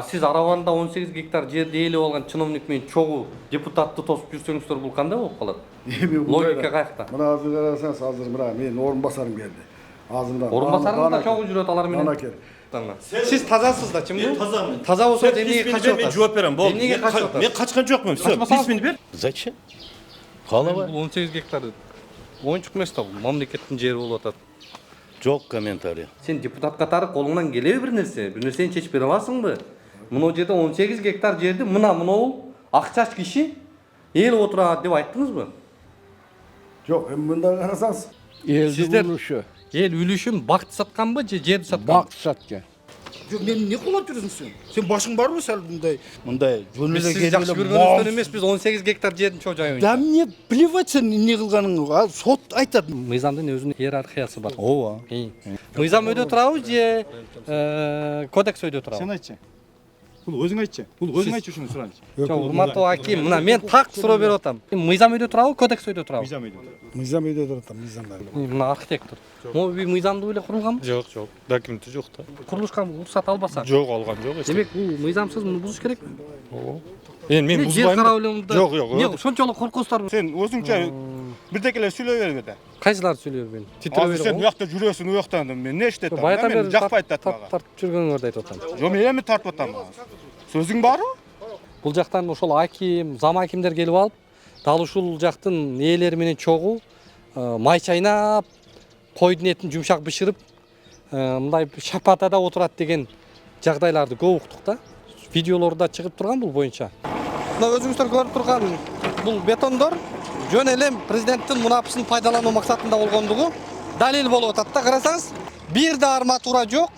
Siz Араванда 18 гектар жерди ээлеп алган чиновник менен чогуу депутатты тосуп жүрсөңүздөр бул кандай болуп калат? Логика каякта? Мына азыр карасаңыз, азыр мына менин орун басарым келди. Азыр мына Орун басарыңыз да чогуу жүрөт алар менен. Сиз тазасыз да, чымбы? Мен тазамын. Таза болсо эмнеге качып атасыз? Мен жооп берем, болду. Эмнеге качып атасыз? Мен качкан жокмун. Всё, письмени бер. Зачем? Калабай. Бул 18 гектар оюнчук эмес да, бул мамлекеттин жери болуп атат. Жок комментарий. Сен депутат катары колуңдан келеби бир нерсени чечип бере аласыңбы? Мына жерде 18 гектар жерди мына акчач киши ээлеп отурат деп айттыңызбы? Жок, эми мындай карасаңыз, Сиздер эл үлүшүн бакты сатканбы же жерди сатканбы? Бак саткен. Жоқ, мен не қылып жүрсің сен? Сен башың бар ма сәл мұндай Біз сіз жақсы көргөнүңүздөн эмес, біз 18 гектар жердин чожайын. Да мне плевать сен не кылганыңга, сот айтат. Мыйзамдын өзүнүн иерархиясы бар. Ооба. Мыйзам өйдө турабы же кодекс өйдө турабы? Сен айтчы. Бул өзүң айтчы. Бул өзүң айтчы ушуну суранычы. Жок, урматтуу аким, мына мен так суроо берип атам. Мыйзам өйдө турабы, кодекс өйдө турабы? Мыйзам өйдө. мыйзам үйдө турат, мыйзамдар. Мына архитектор. Могу мыйзамдуу эле курулганбы? Жок, документи жок да. Курулушка уруксат албаса. Жок, алган жок. Демек, бул мыйзамсыз муну бузуш керек. Мен жер карап эле Жок, эмне ошончолук коркосуздарбы? Сен өзүңчө бирдекелер сүйлөй бербе да. Кайсылар сүйлөп мен? Азыр сен уякта жүрөсүң, уяктан мен не иштетем? Баягы Мен бери жакпайт да мага. тартып жүргөнүңөрдү айтып атам. Жо, мен эми тартып атам. Сөзүң барбы? Бул жактан ошол аким, зам акимдер келип алып, дал ушул жактын ээлери менен чогуу май чайнап, койдун этин жумшак бышырып, мындай шапатада отурат деген жагдайларды көп уктук да. Видеолордо чыгып турган бул боюнча. Мына өзүңүздөр көрүп турган бул бетондор жөн эле президенттин мунапысын пайдалануу максатында болгондугу далил болуп атат да. Карасаңыз, бир да арматура жок.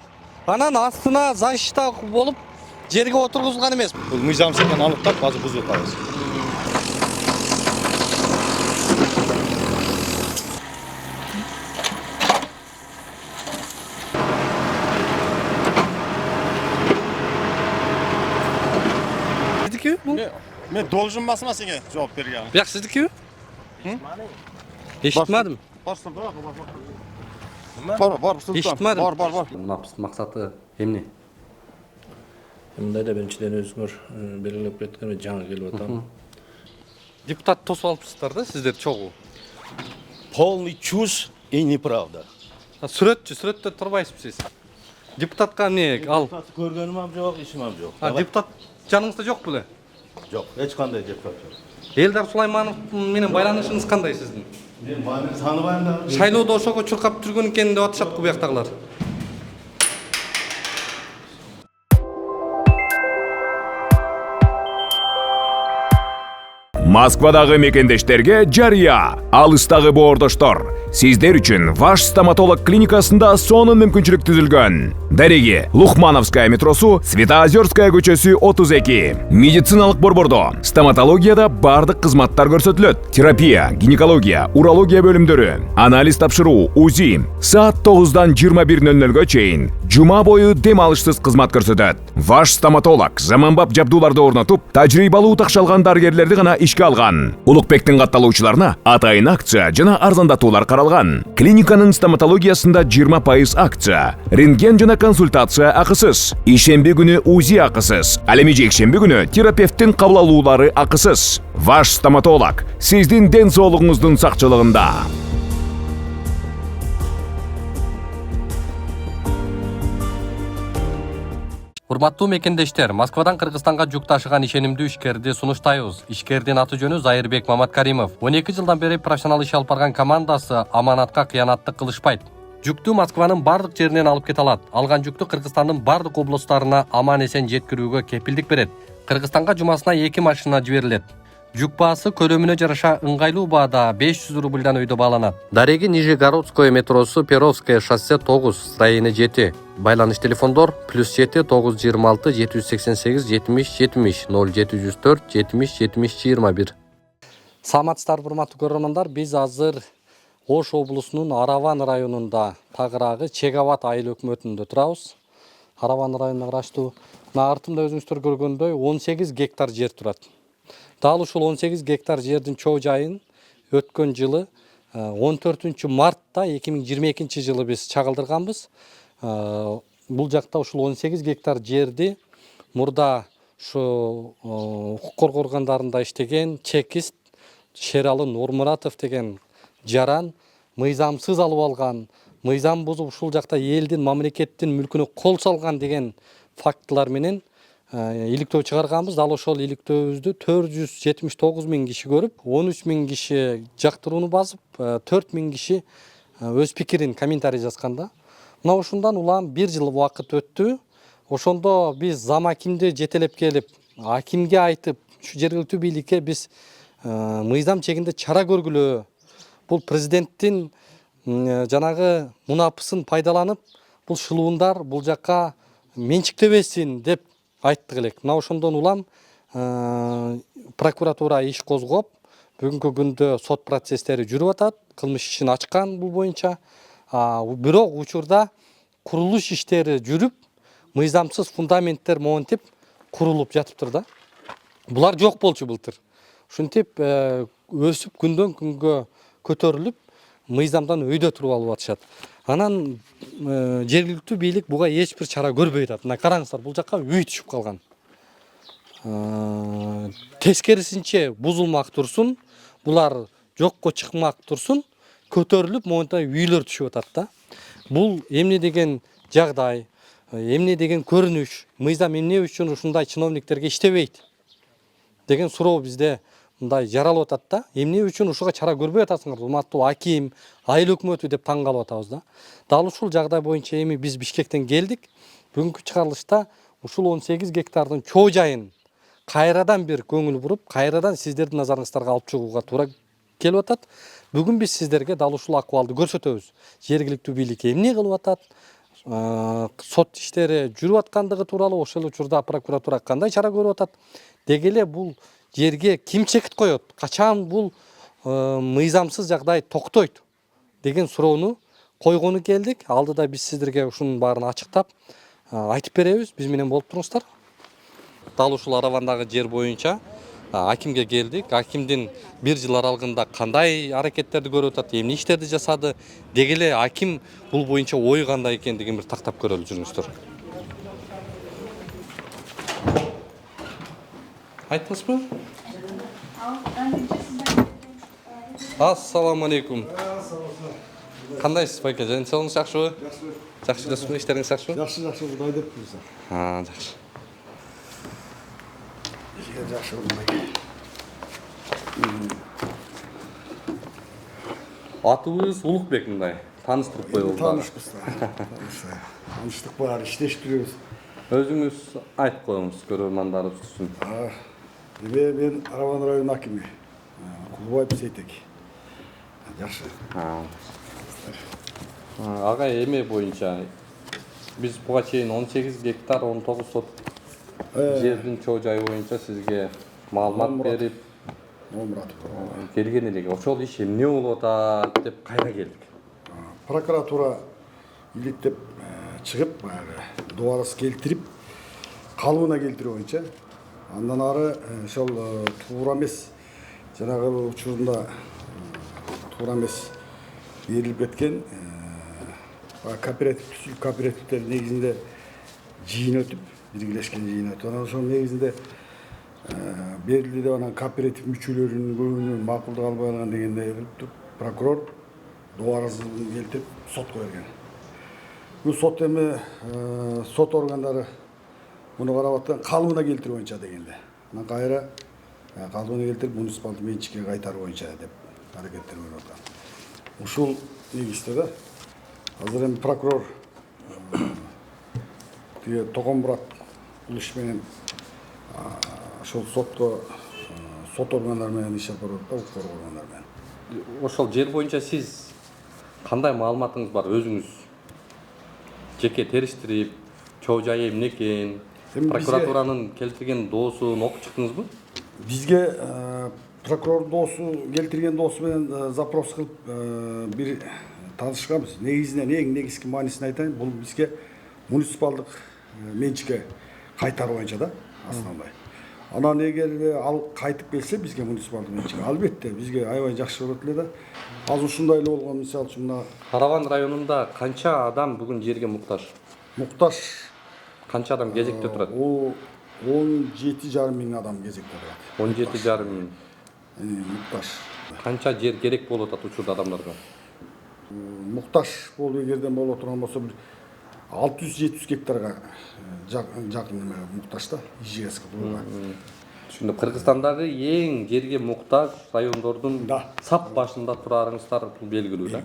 Анан астына защита болуп жерге отургузулган эмес. Бул мыйзамсыз экенин аныктап, азыр бузуп атабыз. Сиздики бул? Мен долженмасына сенге жооп берген. Бияк сиздикиби? Эшитмадым. Бар, Султан. Эшитмадым. Бар. Мунапыстын максаты эмне? Мындайда биринчиден өзүңөр белгилеп кеткен жаңы келип атам. Депутат тосуп алыпсыздар да сиздер чогуу. Полный чушь и неправда. Сүрөттө турбайсызбы сиз? Депутатка эмне ал? Көргөнүм жок, ишим жок. Депутат жаныңызда жок беле? Жок, эч кандай депутат жок. Элдар Сулайманов менен байланышыңыз кандай сиздин? Мен маны тааныбайм да. Шайлоодо ошого чуркап жүргөн экен деп атышат bu жактагылар. Москвадагы мекендештерге жарыя, алыстагы боордоштор. Сиздер үчүн Ваш стоматолог клиникасында сонун мүмкүнчүлүк түзүлгөн. Дареги Лухмановская метросу, Светоозерская көчөсү 32. Медициналык борбордо стоматологияда бардык кызматтар көрсөтүлөт. Терапия, гинекология, урология бөлүмдөрү, анализ тапшыруу, УЗИ. Саат 9-дан 21:00-гө чейин жума бою дем алышсыз кызмат көрсөтөт. Ваш стоматолог заманбап жабдууларды орнотуп, тажрыйбалуу такшалган дарыгерлерди гана ишке алган. Улукбектин катталуучуларына атайын акция жана арзандатуулар каралган. Клиниканын стоматологиясында 20% акция, рентген жана консультация акысыз, ишемби күнү УЗИ акысыз, ал эми жекшемби күнү терапевттин кабыл алуулары акысыз. Ваш стоматолог сиздин ден соолугуңуздун сакчылыгында. Урматтуу мекендештер, Москвадан Кыргызстанга жүк ташыган ишенимдүү ишкерди сунуштайбыз. Ишкердин аты жөнү Зайырбек Маматкаримов. 12 жылдан бери профессионал иш алып барган командасы аманатка кыянаттык кылышпайт. Жүктү Москванын бардык жеринен алып кете алат. Алган жүктү Кыргызстандын бардык облустарына аман эсен жеткирүүгө кепилдик берет. Кыргызстанга жумасына 2 машина жиберилет. Жүк баасы көлөмүнө жараша ыңгайлуу баада 500 рубльдан өйдө бааланат. Дареги Нижегородское метросу, Перовское шоссе 9, строение 7. Байланыш телефондор +7 926 788 70 70 0704 70 70 21. Саламатсыздар, урматтуу көрөрмандар. Биз азыр Ош облусунун Араван районунда тагыраагы Чегават айыл өкмөтүндө турабыз. Араван районуна караштуу. Мына артымда өзүңүздөр көргөндөй 18 гектар жер турат. Дал ушул 18 гектар жердин чоо жайын өткөн жылы 14 мартта 2022 жылы биз чагылдырганбыз. Бул жакта ушул 18 гектар жерди мурда ушу укук коргоо органдарында иштеген чекист Шералы Нурмуратов деген жаран мыйзамсыз алып алган, мыйзам бузуп ушул жакта элдин, мамлекеттин мүлкүнө кол салган деген фактылар менен иликтөө чыгарганбыз. Ал ошол иликтөөбүздү 479 миң киши көрүп, 13 миң киши жактырууну басып, 4 миң киши өз пикирин комментарий жазганда. Мына ушундан улам 1 жыл убакыт өттү. Ошондо биз зам акимди жетелеп келип, акимге айтып, ушу жергиликтүү бийликке биз мыйзам чегинде чара көргүлө. Бул президенттин жанагы мунапысын пайдаланып, бул шылуундар бул жакка менчиктебесин деп айттык элек. Мына ошондон улам прокуратура иш козгоп, бүгүнкү күндө сот процесстери жүрүп атат. Кылмыш ишин ачкан бул боюнча. Бирок учурда курулуш иштери жүрүп, мыйзамсыз фундаменттер монтип курулуп жатыптыр да. Булар жок болчу былтыр. Ушинтип өсүп күндөн күнгө көтөрүлүп, мыйзамдан өйдө туруп алып атышат. Анан жергиликтүү бийлик буга эч бир чара көрбөй атат. Мына караңыздар, бул жакка үй түшүп калган. Тескерисинче бузулмак турсун, булар жокко чыкмак турсун, көтөрүлүп мондай үйлөр түшүп атат да. Бул эмне деген жагдай, эмне деген көрүнүш, мыйзам эмне үчүн ушундай чиновниктерге иштебейт деген суроо бизде мындай жаралып атат да. Эмне үчүн ушуга чара көрбөй атасыңар, урматтуу аким, айыл өкмөтү деп таң калып атабыз да. Дал ушул жагдай боюнча эми биз Бишкектен келдик. Бүгүнкү чыгарылышта ушул 18 гектардын чоо жайын кайрадан бир көңүл буруп, кайрадан сиздердин назарыңыздарга алып чыгууга туура келип атат. Бүгүн биз сиздерге дал ушул акыбалды көрсөтөбүз. Жергиликтүү бийлик эмне кылып атат, сот иштери жүрүп аткандыгы тууралуу, ошол учурда прокуратура кандай чара көрүп атат, деги эле бул жерге ким чекит коет, качан бул мыйзамсыз жагдай токтойт деген суроону койгону келдик. Алдыда биз сиздерге ушунун баарын ачыктап айтып беребиз. Биз менен болуп туруңуздар. Дал ушул Аравандагы жер боюнча акимге келдик. Акимдин 1 жыл аралыгында кандай аракеттерди көрүп атат, эмне иштерди жасады, деги эле аким бул боюнча ою кандай экендигин бир тактап көрөлү, жүрүңүздөр. Айтыңызбы? Ассаламу алейкум. Кандайсыз байке? Жаныңыз жакшыбы? Жакшы элесизби? Иштериңиз жакшыбы? Жакшы, Кудай деп турса. Жакшы. Жакшы болмай. Атыбыз Улукбек мындай. Тааныштырып коелу. Таанышпыз да. Таныштык бар, иштешип жүрөбүз. Өзүңүз айтып коюңуз, көрөрмандарыбыз үчүн. Мен Араван районунун акими. Кулубаев Сейтек. Жакшы. Агай эме боюнча биз буга чейин 18 гектар 19 сот жердин чоо жайы боюнча сизге маалымат берип Нурмуратов. келген элек. Ошол иш эмне болуп атат деп кайра келдик. Прокуратура иликтеп чыгып, дуарыс келтирип, калыбына келтирүү боюнча. Андан ары ошол туура эмес, жанагы учурунда туура эмес берилип кеткен кооперативтер негизинде жыйын өтүп, биргелешкен жыйын өтүп, анан ошол негизинде берилди деп анан кооператив мүчөлөрүнүн көбүнүн макулдук албай калган дегенде прокурор дуарысын келтирип сотко берген. Бул сот эми сот органдары муну карап аткан калыбына келтирүү боюнча дегенде. Анан кайра калыбына келтирип муниципалдык менчикке кайтаруу боюнча деп аракеттер көрүп аткан. Ушул негизде да азыр эми прокурор тиги Токомурат бул иш менен ошол сотко сот органдары менен иш алып барып атат, укук коргоо органдары менен. Ошол жер боюнча сиз кандай маалыматыңыз бар өзүңүз? Жеке териштирип, чоо жайы эмне экен? Прокуратуранын келтирген доосун окуп чыктыңызбы? Бизге прокурор доосу келтирген доосу менен запрос кылып бир таанышканбыз. Негизинен эң негизги маанисин айтайын, бул бизге муниципалдык менчикке кайтаруу боюнча да, основной. Анан эгер ал кайтып келсе бизге муниципалдык менчикке, албетте бизге аябай жакшы болот эле да. Азыр ушундай эле болгон, мисалы үчүн мына Араван районунда канча адам бүгүн жерге муктаж? Муктаж Канча адам кезекте турат? Бул 17,5 мың адам кезекте турат. 17,5 миң. Muhtaç. Канча жер керек болуп атат учурда адамдарга? Muhtaç болуп эгерден боло турган болсо бир 600-700 гектарга жакын muhtaç да, ижегеске булга. Түшүндүм. Кыргызстандагы эң жерге муктаж райондордун Да. сап башында турарыңыздар белгилүү да.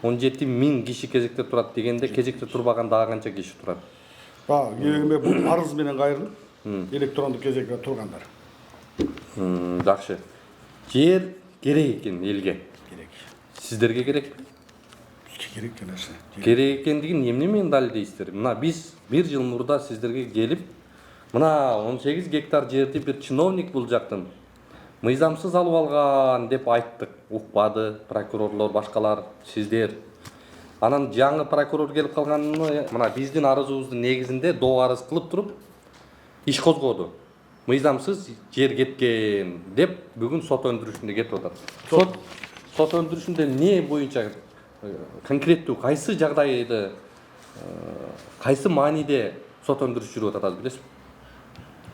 17 миң киши кезекте турат дегенде, кезекте турбаган дагы канча киши турат? Эми бул арыз менен кайрылып, электрондук кезекке тургандар. Жакшы. Жер керек экен элге. Керек. Сиздерге керек? Керек нерсе. Керек экендигин эмне менен далилдейсиздер? Мына биз бир жыл мурда сиздерге келип, мына 18 гектар жерди бир чиновник бул жактан мыйзамсыз алып алган деп айттык. Укпады прокурорлор, башкалар, сиздер. Анан жаңы прокурор келип калганын, мына биздин арызыбыздын негизинде доо арыз кылып туруп иш козгоду. Мыйзамсыз жер кеткен деп бүгүн сот өндүрүшүндө кетип атат. Сот өндүрүшүндө не боюнча конкреттүү кайсы жагдайды, кайсы мааниде сот өндүрүш жүрүп атат, билесизби?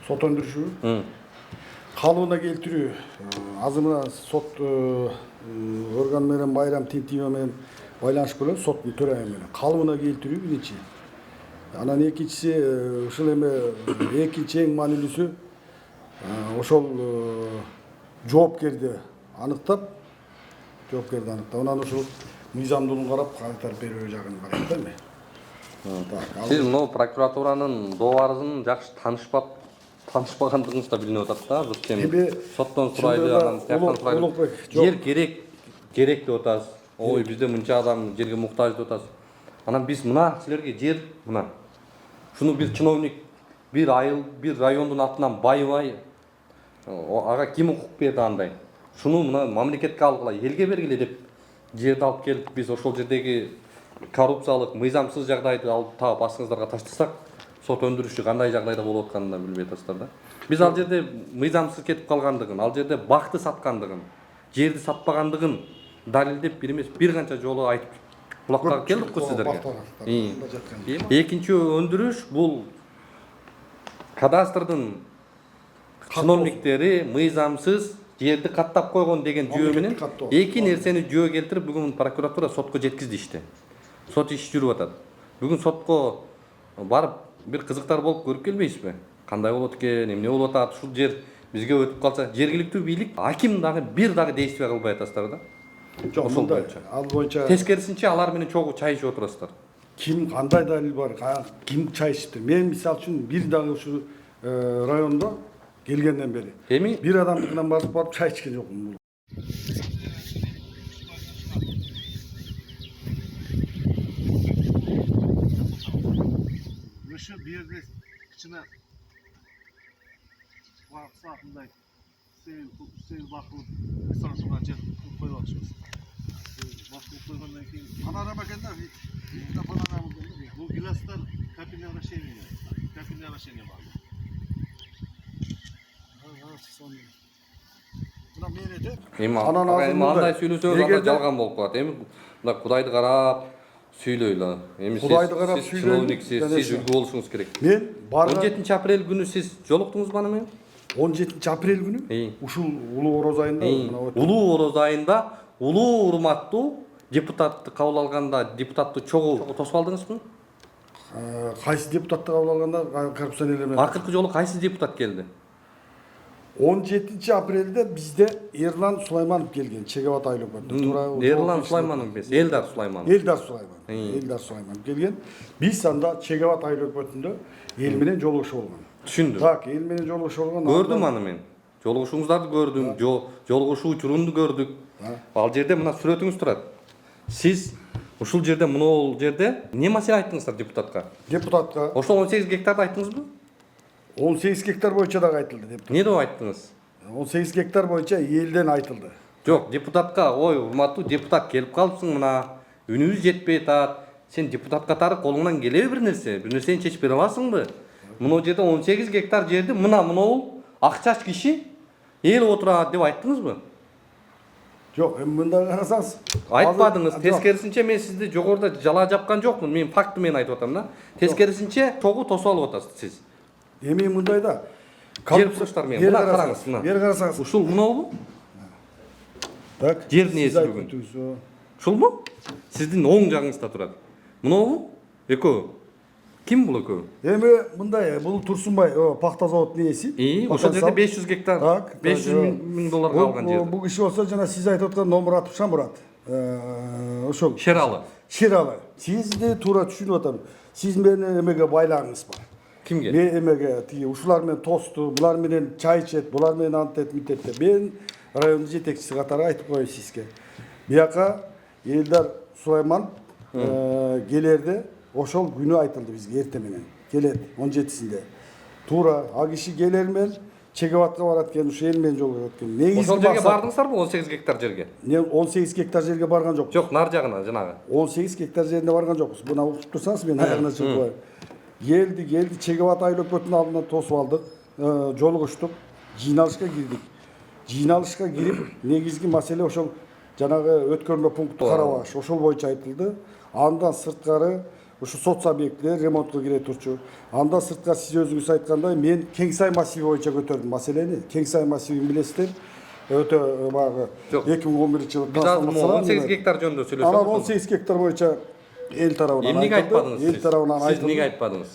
Сот өндүрүшү калыбына келтирүү. Азыр мына сот орган менен Байрам Тентиева менен байланышып келген соттун төрайымы менен калыбына келтирүү биринчи. Анан экинчиси ушул эме экинчи эң маанилүүсү ошол жоопкерди аныктап, анан ушул мыйзамдуулугун карап кайтарып берүү жагын карайт да эми. Сиз мына прокуратуранын доо арызын жакшы таанышпагандыгыңыз да билинип атат да. Биз соттон сурайды, анан тияктан сурайды. Жер керек деп атасыз. Ой, бизде мынча адам жерге муктаж деп атасыз. Анан биз мына силерге жер мына. Шуну бир чиновник бир айыл, бир райондун атынан байбай ага ким укук берди андай. Шуну мына мамлекетке алгыла, элге бергиле деп жерди алып келип, биз ошол жердеги коррупциялык, мыйзамсыз жагдайды алып таап астыңыздарга таштасак, сот өндүрүшү кандай жагдайда болуп атканын да билбей атасыздар да. Биз ал жерде мыйзамсыз кетип калгандыгын, ал жерде бакты саткандыгын, жерди сатпагандыгын далилдеп бир эмес бир канча жолу айтып кулакка келдик го сиздерге. Экинчи өндүрүш бул кадастрдын чиновниктери мыйзамсыз жерди каттап койгон деген жөө менен эки нерсени жөө келтирип бүгүн прокуратура сотко жеткизди ишти. Сот иш жүрүп атат. Бүгүн сотко барып бир кызыктар болуп көрүп келбейсизби? Кандай болот экен, эмне болуп атат? Ушул жер бизге өтүп калса, жергиликтүү бийлик аким дагы бир дагы действия кылбай атасыздар да. Ошол боюнча тескерисинче алар менен чогуу чай ичип отурасыздар. Ким кандай далил бар? Ким чай ичти? Мен мисал үчүн бир дагы ушу райондо келгенден бери Эми бир адамдыкынан барып чай ичкен жокмун. Ошо бу жерде кичине саатындай сейил бакылып саңсыган жер коюп атышыбыз. Бакылып койгондон кийин панорама экен да, бизде панорама экен да. Бул гиластар капельное орошение бар. эми андай сүйлөсөңүз анда жалган болуп калат. Эми мына Кудайды карап сүйлөйлө. Эми сиз чиновниксиз, сиз үлгү болушуңуз керек. Мен 17 апрель күнү сиз жолуктуңузбу аны менен? 17 апрель күнү ушул улуу ороз айында улуу ороз айында улуу урматтуу депутатты кабыл алганда депутатты чогуу тосуп алдыңызбы? Кайсы депутатты кабыл алганда коррупционерлер менен? Акыркы жолу кайсы депутат келди? 17 апрелде бизде Эрлан Сулайманов келген, Чегебат айлыкөтүнө. Эрлан Сулайманов эмес, Элдар Сулайманов. Элдар Сулайманов келген. Биз анда Чегебат айлыкөтүндө эл менен жолугушуп болгон. Түшүндүм. Так, эл менен жолугушуп болгон. Көрдүм аны мен. Жолугушуңуздарды көрдүм, жолугушуу учурунду көрдүк. Ал жерде мына сүрөтүңүз турат. Сиз ушул жерде, мына жерде эмне маселе айттыңыздар депутатка? Депутатка Ошол 18 гектарды айттыңызбы? 18 гектар боюнча дагы айтылды депутат. Не деп айттыңыз? 18 гектар боюнча элден айтылды. Жок, депутатка, ой, урматтуу депутат келип калыпсың мына, үнүбүз жетпей атат. Сен депутат катары колуңдан келеби бир нерсени чечип бере аласыңбы? Мына жерде 18 гектар жерди мына могул акчач киши эл отурат деп айттыңызбы? Жок, эми мындай карасаңыз, айтпадыңыз. Тескерисинче мен сизди жогоруда жала жапкан жокмун. Мен факты менен айтып атам да. Тескерисинче чогуу тосуп алып атасыз сиз. Эми мындай да. Жер сұрыштар мен. Мына қараңыз, мына. Бері қарасаңыз. Ушул мынау Так. Жер несі сіз айтып бүгін? өтіңіз, о. ушул му? Сиздин оң жагыңызда турат. Мынау экөө. Ким бул экөө? Эми мындай, бул Турсунбай, пахта заводунун ээси. Ошол жерде 500 гектар, Так, 500 миң долларга алган жер. Бул киши болсо жана сиз айтып аткан Номуратов Шамурат. Ошол. Шералы. Шералы. Сизди туура түшүнүп атам. Сиз менен эмеге байланыгыңыз бар. Кимге? Мен эмеге тиги ушулар менен тосту, булар менен чай ичет, булар менен антет митетте. Мен райондун жетекчиси катары айтып коеюн сизге. Бияка Элдар Сулайман келерде ошол күнү айтылды бизге эртең менен. Келет 17-синде. Туура а киши келер менен Чегеватка барат экен, ушул эл менен жолго барат экен. Негизги Ошол жерге максат бардыңыздарбы 18 гектар жерге? не 18 гектар жерге барган жокпуз. Жок, нар жагына жанагы. 18 гектар жерине барган жокпуз. Буна угуп турсаңыз мен аягына чыгып коеюн. Келди, Чегеват айлөкөтүнүн алдынан тосуп алдык, жолугуштук, жыйналышка кирдик. Жыйналышка кирип, негизги маселе ошол жанагы өткөрмө пункту карабаш, ошол боюнча айтылды. Андан сырткары ушу соц объектилер ремонтко кире турчу. Андан сырткары сиз өзүңүз айткандай мен Кеңсай массиви боюнча көтөрдүм маселени. Кеңсай массивин билесиздер. Өтө багы 2011-жылы Биз азыр 18 гектар жөнүндө Анан сүйлөшөбүз. 18 гектар боюнча эл тарабынан Эмнеге айтпадыңыз? Эл тарабынан Сиз эмнеге айтылды. айтпадыңыз?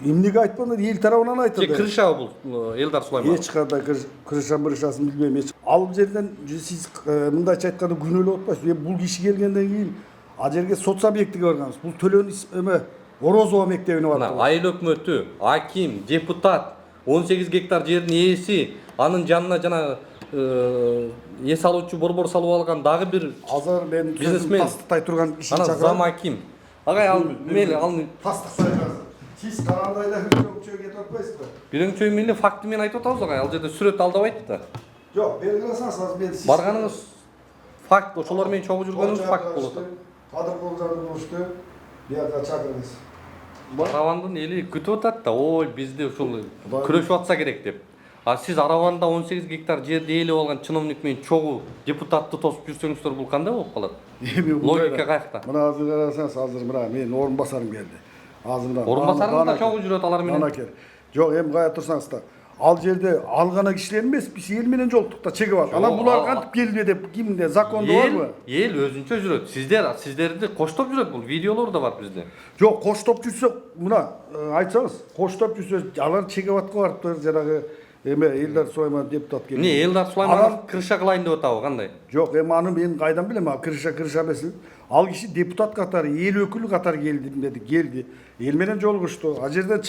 Эмнеге айтпадыңыз? Эл тарабынан Же айтылды. крыша бул Элдар Сулайман. Эч кандай крыша-мырышасын билбейм. Ал жерден сиз мындайча айтканда күнөөлөп атпайсыз. Мен бул киши келгенден кийин а жерге соц объектиге барганбыз. Бул Төлөн эме Орозова мектебине Мына бардык. айыл өкмөтү, аким, депутат, 18 гектар жердин ээси, анын жанына жана эс алуучу борбор салып алган дагы бир Азыр мен бизнесмен. тастыктай турган киши анан зам чакырам. аким. Агай ал мейли ал Тастыктай жазып. Сиз карагандай эле өкчөгө кетип атпайсызбы? биринчи мейли факты менен айтып атабыз агай. Ал жерде сүрөт алдабайт да. Жок, бери карасаңыз азыр мен сиз Барганыңыз факт, ошолор менен чогуу жүргөнүңүз факт болот. Кадыр болжанды болушту. Бияка чакырыңыз. Аравандын эли күтүп атат да, ой бизде ушул күрөшүп атса керек деп. А сиз Араванда 18 гектар жерди ээлеп алган чиновник менен чогуу депутатты тосуп жүрсөңүздөр бул кандай болуп калат? Логика каякта? Мына азыр карасаңыз, азыр мына менин орун басарым келди. Азыр мына. Орун басарыңыз да чогуу жүрөт алар менен. Жок, эми кая турсаңыз да. Ал жерде алгана кишилер эмес, биз эл менен жолуктук да Чегеват. Анан булар кантип келди деп кимде закондо барбы? Эл өзүнчө жүрөт. Сиздерди коштоп жүрөт, бул видеолор да бар бизде. Жок, коштоп жүрсө, мына айтсаңыз, коштоп жүрсө алар Чегеватка барыптыр, жанагы эме Элдар Сулайман депутат келди. Эмне Элдар Сулайман крыша кылайын деп атабы кандай? Жок, эми аны мен кайдан билем, крыша эмес. Ал киши депутат катары, эл өкүлү катары келди. Эл менен жолугушту. А жерден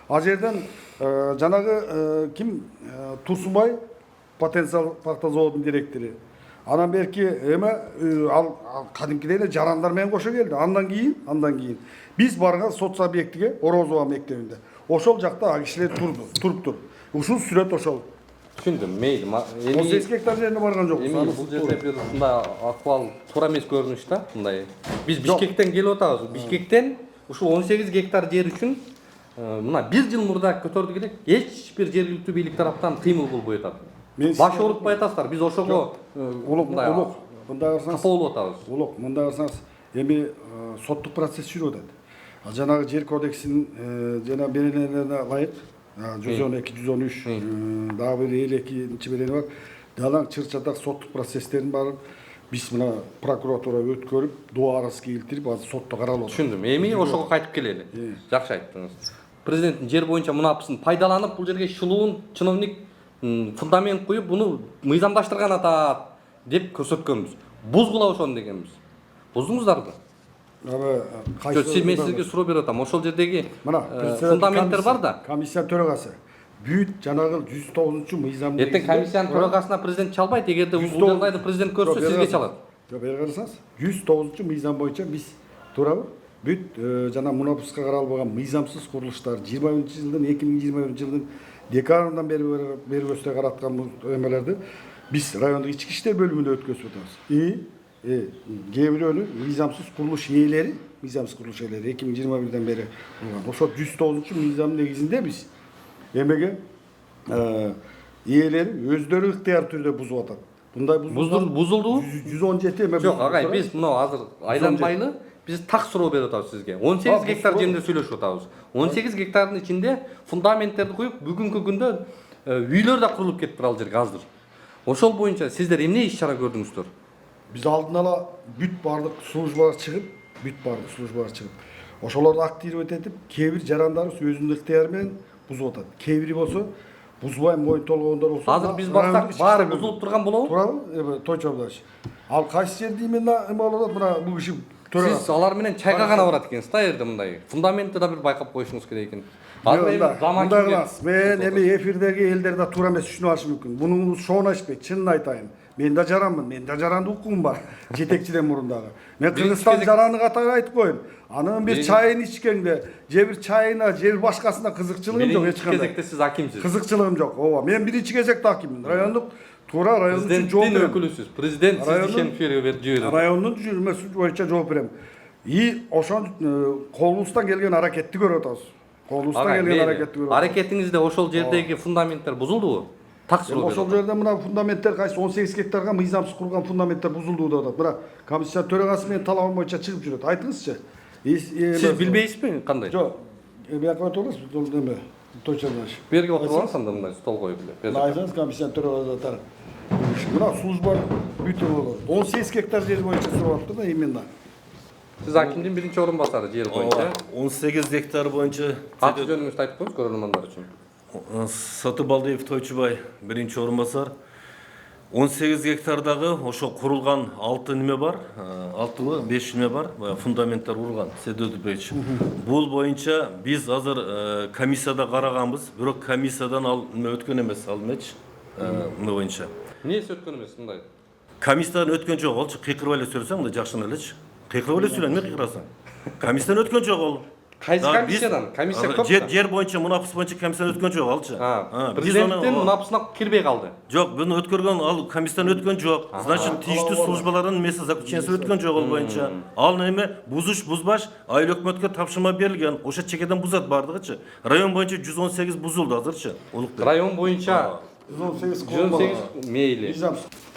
а жерден жанагы ким Турсунбай потенциал пахта заводунун директору. Анан берки эме ал кадимкидей эле жарандар менен кошо келди. Андан кийин биз барган соц объектиге Орозова мектебинде. Ошол жакта а кишилер туруптур. Ушул сүрөт ошол. Түшүндүм, мейли. 18 гектар жерине барган жокпуз. Эми бул жерде бир мындай акыбал туура эмес көрүнүш да, мындай. Биз Бишкектен келип атабыз. Бишкектен ушул 18 гектар жер үчүн мына 1 жыл мурда көтөрдүк элек, эч бир жергиликтүү бийлик тараптан кыймыл болбой атат. Баш оорутпай атасыздар. Биз ошого Улук, мындай карасаңыз, капа болуп атабыз. Улук, мындай карасаңыз, эми соттук процесс жүрүп атат. Жанагы жер кодексинин жана беренелерине ылайык 112, 113, дагы бир 52-нчи берени бар. Далаң чыр-чатак соттук процесстерин барып, биз мына прокуратура өткөрүп, доо арыз келтирип, азыр сотто каралып атат. Түшүндүм. Эми ошого кайтып келели. Жакшы айттыңыз. Президенттин жер боюнча мунапысын пайдаланып, бул жерге шылуун чиновник фундамент куюп, буну мыйзамдаштырган атат деп көрсөткөнбүз. Бузгула ошону дегенбиз. Буздуңуздарбы? Мен сизге суроо берип атам. Ошол жердеги фундаменттер бар да. Комиссия төрагасы бүт жанагы 109-чу мыйзам. Эртең комиссиянын төрагасына президент чалбайт, эгерде бул жагдайды президент көрсө сизге чалат. Жок, бери карасаңыз, 109-чу мыйзам боюнча биз туурабы? Бүт жана мунапыска каралбаган мыйзамсыз курулуштар 21-жылдын 2021-жылдын декабрынан бери өстө караткан эмелерди биз райондук ички иштер бөлүмүндө өткөзүп атабыз. Кээ бирөөнү мыйзамсыз курулуш ээлери 2021-ден бери курулган. Ошо 109-чу мыйзамдын негизинде биз эмеге ээлери өздөрү ыктыяр түрдө бузуп атат. Мындай бузулдубу? 117 эме. Жок, агай, биз мына азыр айланбайлы Биз так суроо берип атабыз сизге. 18 гектар жеринде сүйлөшүп атабыз. 18 гектардын ичинде фундаменттерди куюп, бүгүнкү күндө үйлөр да курулуп кетиптир ал жерге азыр. Ошол боюнча сиздер эмне иш чара көрдүңүздөр? Biz алдын ала бүт бардык службалар чыгып, ошолорду активировать этип, кээ бир жарандарыбыз өзүнүн ыктыяры менен бузуп атат. Кээ бири болсо бузбай моюн толгондор болсо. Азыр биз баксак баары бузулуп турган болобу? Туурабы? Тойчу абдаш. Ал кайсы жерде именно эме болот, мына бул киши Сиз алар менен чайга гана барат экенсиз да жерде мындай. Фундаментти да бир байкап коюшуңуз керек экен. Азыр эми заман кыласыз. Мен эми эфирдеги элдер да туура эмес түшүнүп алышы мүмкүн. Бунун шоуну айтпайт, чынын айтайын. Мен да жаранмын, мен да жаранды укугум бар. Жетекчиден мурун дагы. Мен Кыргызстан жараны катары айтып коеюн. Анын бир чайын ичкенде, же бир чайына, же башкасына кызыкчылыгым жок эч кандай. кезекте сиз акимсиз. Кызыкчылыгым жок. Ооба, мен биринчи кезекте акиммин. Райондук туура район үчүн жооп Президенттин берем. өкүлүсүз. Президент сизди ишенип жиберди. Райондун жүрмөсү боюнча жооп берем. И ошол колубуздан келген аракетти көрүп атабыз. Колубуздан келген аракетти көрүп атабыз. Аракетиңизде ошол жердеги фундаменттер бузулдубу? Так суроо берип Ошол жерде мына фундаменттер кайсы 18 гектарга мыйзамсыз курган фундаменттер бузулду деп атат. Мына комиссия төрагасы менен талабым боюнча чыгып жүрөт. Айтыңызчы. Сиз билбейсизби кандай? Жок. Бияка отурасыз, эме точнобаш. Берге отуруп алыңыз анда мындай стол коюп эле. Айтыңыз комиссия төрагасы атар. Мына служба бүтүп болот. 18 гектар жер боюнча сурап атты да именно. Сиз акимдин биринчи орун басары жер боюнча. 18 гектар боюнча Аты жөнүңүздү айтып коюңуз көрөрмандар үчүн. Сатыбалдиев Тойчубай биринчи орун басар. 18 гектардагы ошо курулган 6 неме бар, 6 5 неме бар, фундаменттер урулган, Седөдүбеч. Бул боюнча биз азыр комиссияда караганбыз, бирок комиссиядан ал неме өткөн эмес, ал эмечи, эмне боюнча. Эмнеси өткөн эмес мындай? Комиссиядан өткөн жок, ол кыйкырып эле сүрөсөң да жакшы элечи. Кыйкырып эле сүрөң, эмне кыйкырасың? Комиссиядан өткөн жок ол. Кайсы комиссиядан? Комиссия көп да. Жер боюнча, мунапыс боюнча комиссиядан өткөн жок алчы. Президенттин мунапысына кирбей калды. Жок, буну өткөргөн ал комиссиядан өткөн жок. Значит, тийиштүү службалардын эмеси заключениясы өткөн жок ол боюнча. Ал неме бузуш бузбаш айыл өкмөткө тапшырма берилген. Ошо чекеден бузат бардыгычы. Район боюнча 118 бузулду азырчы. Район боюнча 118 мейли.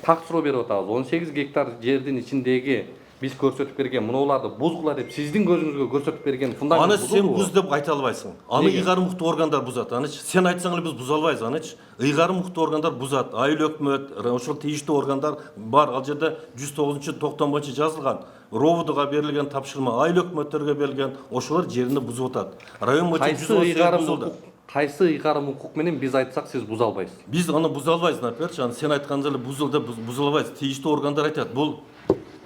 Так суроо берип атабыз. 18 гектар жердин ичиндеги биз көрсөтүп берген мынооларды бузгула деп сиздин көзүңүзгө көрсөтүп берген фундамент Аны сен буз деп айта албайсың. Аны ыйгары муктуу органдар бузат. Анычы сен айтсаң эле биз буза албайбыз анычы. Ыйгары муктуу органдар бузат. Айыл өкмөт, ошол тийиштүү органдар бар. Ал жерде 109-токтом боюнча жазылган. РОВДга берилген тапшырма, айыл өкмөттөргө берилген, ошолор жеринде бузуп атат. Район боюнча 118 бузулду. Кайсы ыйгарым укук менен биз айтсак сиз буза албайсыз? Биз аны буза албайбыз, например, сен айткандай эле бузул деп буза албайбыз. Тийиштүү органдар айтат. Бул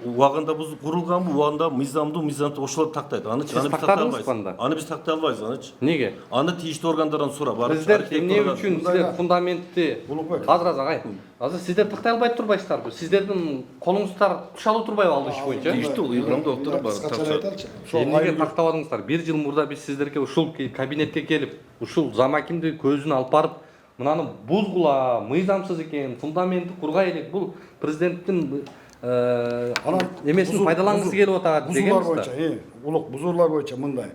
убагында курулганбы, убагында мыйзамды ошолор тактайт. Аны биз тактай албайбыз. Аны биз тактай албайбыз, анычы. Неге? Аны тийиштүү органдардан сура. Президент эмне үчүн сиздер фундаментти азыр агай. Азыр сиздер тактай албай турбайсыздарбы? Сиздердин колуңуздар кушалып турбайбы ал иш боюнча? Тийиштүү ыйгарымда отуруп бар. Эмнеге тактабадыңыздар? 1 жыл мурда биз сиздерге ушул кабинетке келип, ушул зам акимди көзүн алып барып, мынаны бузгула, мыйзамсыз экен, фундаментти кургай элек. Бул президенттин эмесин пайдалангысы келип атат бузуулар боюнча, улук бузуулар боюнча мындай.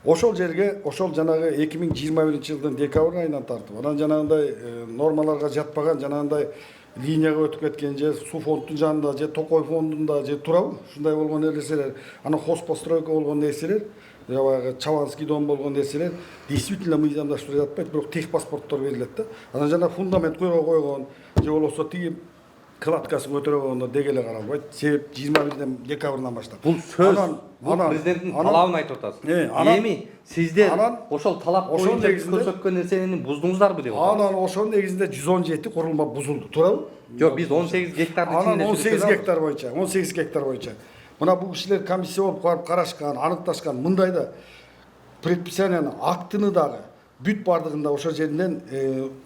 Ошол жерге, ошол жанагы 2021-жылдын декабрь айынан тартып, анан жанагындай нормаларга жатпаган, жанагындай линияга өтүп кеткен же су фондунун жанында, же Токой фондунда, же туурабы? Ушундай болгон нерселер, анан хозпостройка болгон нерселер, баягы Чаванский дом болгон нерселер действительно мыйзамдаштырып жатпайт, бирок техпаспорттор берилет да. Анан жана фундамент койгон, же болбосо тиги кладкасын көтөрө болгондо дегеле каралбайт. Себеп 21 декабрдан баштап. Бул сөз, бул президенттин талабын айтып атасыз. Эми сиздер ошол талап боюнча көрсөткөн нерсени буздуңуздарбы деп атат. Анан ошонун негизинде 117 курулма бузулду, туурабы? Жок, биз 18 гектардын ичинде. Анан 18 гектар боюнча, 18 гектар боюнча. Мына бул кишилер комиссия болуп барып карашкан, аныкташкан, мындай да предписанияны, актыны дагы бүт бардыгында ошол жеринен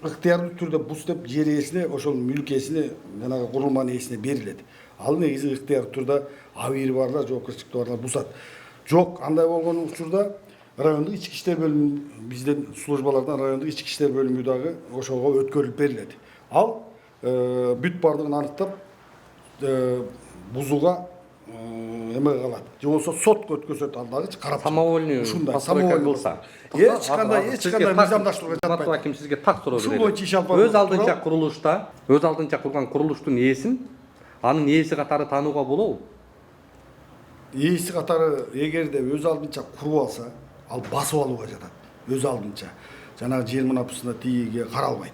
ыктыярдуу түрдө буз деп жер ээсине, ошол мүлк ээсине, жанагы курулманын ээсине берилет. Ал негизи ыктыярдуу турда абийири барлар, жоопкерчиликтүү барлар бузат. Жок, андай болгон учурда райондук ички иштер бөлүмү, биздин службалардан райондук ички иштер бөлүмү дагы ошого өткөрүлүп берилет. Ал бүт бардыгын аныктап бузууга эме калат. Же болсо сотко өткөзөт, ал дагы карап. Самовольный постройка кылса. Эч кандай мыйзамдаштырууга жатпайт. Матбуат аким сизге так суроо берет. Ушул боюнча иш алып барып. Өз алдынча курган курулуштун ээсин анын ээси катары таанууга болобу? ээси катары эгерде өз алдынча куруп алса, ал басып алууга жатат. Өз алдынча. Жанагы жер мунапысына тийиге каралбайт.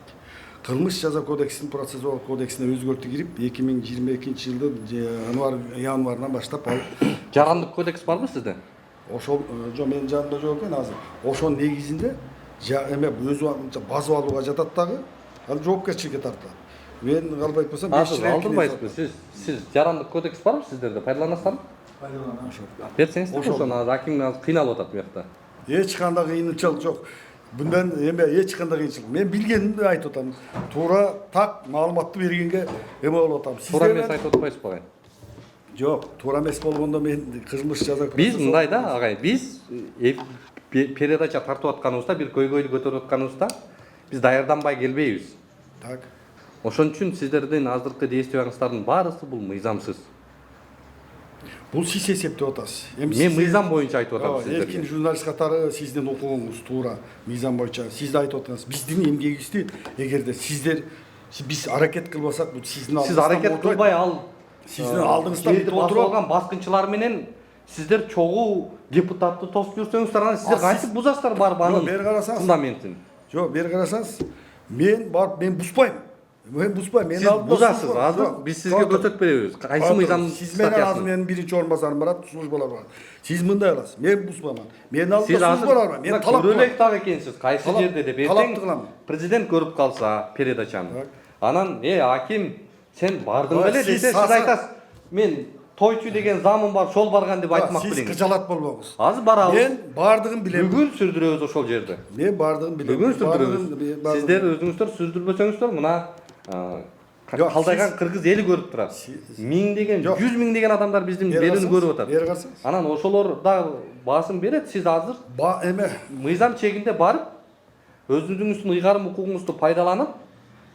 Кылмыш жаза кодексинин процессуалдык кодексине өзгөртүү кирип 2022 жылдын январынан баштап ал Жарандык кодекс барбы сизде? ошол жок менин жанымда жок экен азыр. Ошонун негизинде эме өз алдынча басып алууга жатат дагы, ал жоопкерчиликке тартылат. Мен калбайт болсом 5 жыл Алдырбайсызбы? Сиз жарандык кодекс барбы сиздерде? Пайдаланасыздарбы? Берсеңиздер ошону аким кыйналып атат буякта. Эч кандай кыйынчылык жок. Bundan эч кандай кыйынчылык. Мен билгенимди айтып атам. Туура так маалыматты бергенге эме болуп атам. Туура эмес айтып атпайсызбы агай? Жок, туура эмес болгондо мен кылмыш жаза. Биз мындай да агай, биз передача тартып атканыбызда, бир көйгөйдү көтөрүп атканыбызда биз даярданбай келбейбиз. Так. Ошон үчүн сиздердин азыркы действияңыздардын баарысы бул мыйзамсыз. Бул сиз эсептеп атасыз. Мен мыйзам боюнча айтып атам Эркин сиздерге. журналист катары сиздин окугуңуз туура мыйзам боюнча. Сиз да айтып атасыз. Биздин эмгегибизди эгерде биз аракет кылбасак, бул сиздин алдыңызда. Сиз аракет кылбай ал сиздин алдыңызда жерди басып алган баскынчылар менен сиздер чогуу депутатты тосуп жүрсөңүздөр, анан сиздер кантип бузасыздар барып анын бери карасаңыз. фундаментин? Жок, бери карасаңыз, мен бузбайм. Мен бузбайм. Мен Сиз бузасыз. Азыр биз сизге көрсөтүп беребиз. Кайсы мыйзам сиз менен азыр менин биринчи орун басарым барат, службалар бар. Сиз мындай кыласыз. Мен бузбайман. Мен алдымда службалар бар. Мен талап көрөлөк так экенсиз. Кайсы жерде деп талапты кылам. президент көрүп калса передачаны. Анан аким сен бардың беле Сиз десе, сиз айтасыз. Мен тойчу деген замым бар, шол барган деп айтмак Сиз белең. кыжалат болбоңуз. Азыр барабыз. Мен бардыгын билем. Бүгүн сүрдүрөбүз ошол жерде. Мен бардыгын билем. Бүгүн сүрдүрөбүз. Сиздер өзүңүздөр сүрдүрбөсөңүздөр мына калдайган кыргыз эли көрүп турат. 1000 деген, 100 миң деген адамдар биздин белини көрүп атат. Бери карасаңыз. Анан ошолор да басым берет, сиз азыр Эме мыйзам чегинде барып, өзүңүздүн ыйгарым укугуңузду пайдаланып,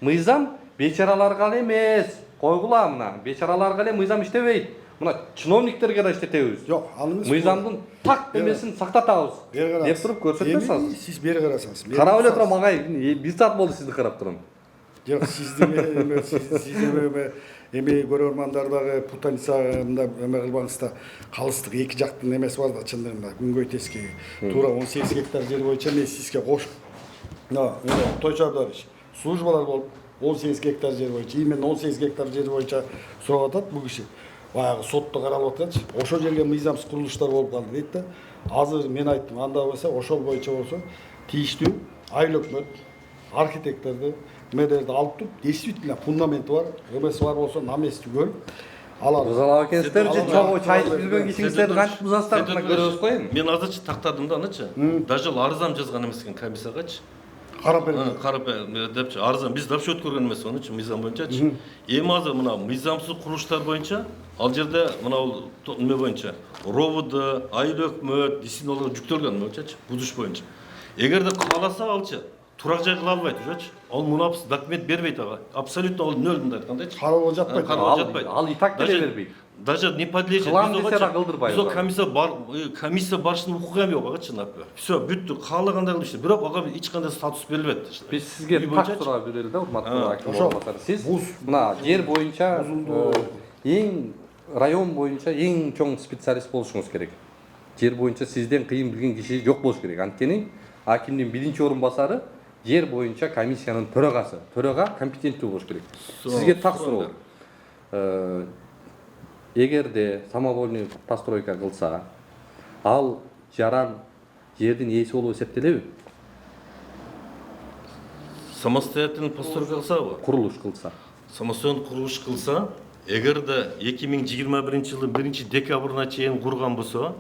мыйзам бечараларга эле эмес, койгула мына, бечараларга эле мыйзам иштебейт. Мына чиновниктерге да иштетебиз. жок, ал эмес. Мыйзамдын так эмесин сактатабыз деп туруп көрсөтөсүз азыр. Сиз бери карасаңыз. Карап эле турам агай, 1 саат болду сизди карап турам. Жок, сиздин эме көрөрмандар дагы путаницада эме кылбаңыз да, калыстык эки жактын эмеси бар да чындыгында. Күнгөй тескеги. Туура 18 гектар жер боюнча мен сизге кошуп. Тойчу Абдалович, службалар болуп 18 гектар жер боюнча, именно 18 гектар жер боюнча сурап атат бул киши. Баягы сотто каралып атканчы, ошол жерге мыйзамсыз курулуштар болуп калды дейт да. Азыр мен айттым, анда болсо, ошол боюнча болсо, тийиштүү айыл өкмөт, архитекторду, медерди алып туруп, действительно фундаменти бар, эмеси бар болсо, наместүү көрүп, алар. Бузалап экенсиздер үчүн чогуу чай ичип жүргөн кишиңиздерди кантип бузасыздар мына көрөбүз го эми. Мен азырчы тактадым да анычы. Даже арызам жазган эмес экен комиссиягачы. Карап берип. Карап депчи, арызам биз дапчы өткөргөн эмес анычы, мыйзам боюнчачы. Эми азыр мына мыйзамсыз курулуштар боюнча ал жерде мына неме боюнча ровд, айыл өкмөт, дисциплиналар жүктөлгөн боюнчачы, бузуш боюнча. Эгерде кааласа алчы, турак жай кыла албайт учачы. Ал мунапс документ бербейт ага. Абсолютно ал нөл мындай айткандайчы. Кароо жатпайт. Ал и так деле бербейт. Даже не подлежит. Кылам десе да кылдырбайбыз. Комиссия барышынын укугу эми жок чындап. Всё, бүттү, каалагандай кылып ишти. Бирок ага эч кандай статус берилбейт. Биз сизге так сурап берели да, урматтуу аким орунбасары. Сиз мына жер боюнча эң район боюнча эң чоң специалист болушуңуз керек. Жер боюнча сизден кыйын билген киши жок болуш керек. Анткени акимдин биринчи орун басары жер боюнча комиссиянын төрагасы. Төрага компетенттүү болуш керек. Сизге так суроо. Эгерде самовольный постройка кылса, ал жаран жердин ээси болуп эсептелеби? Самостоятельный постройка кылсабы? Курулуш кылса. Самостоятельный курулуш кылса, эгерде 2021 жылдын 1-декабрына чейин курган болсо,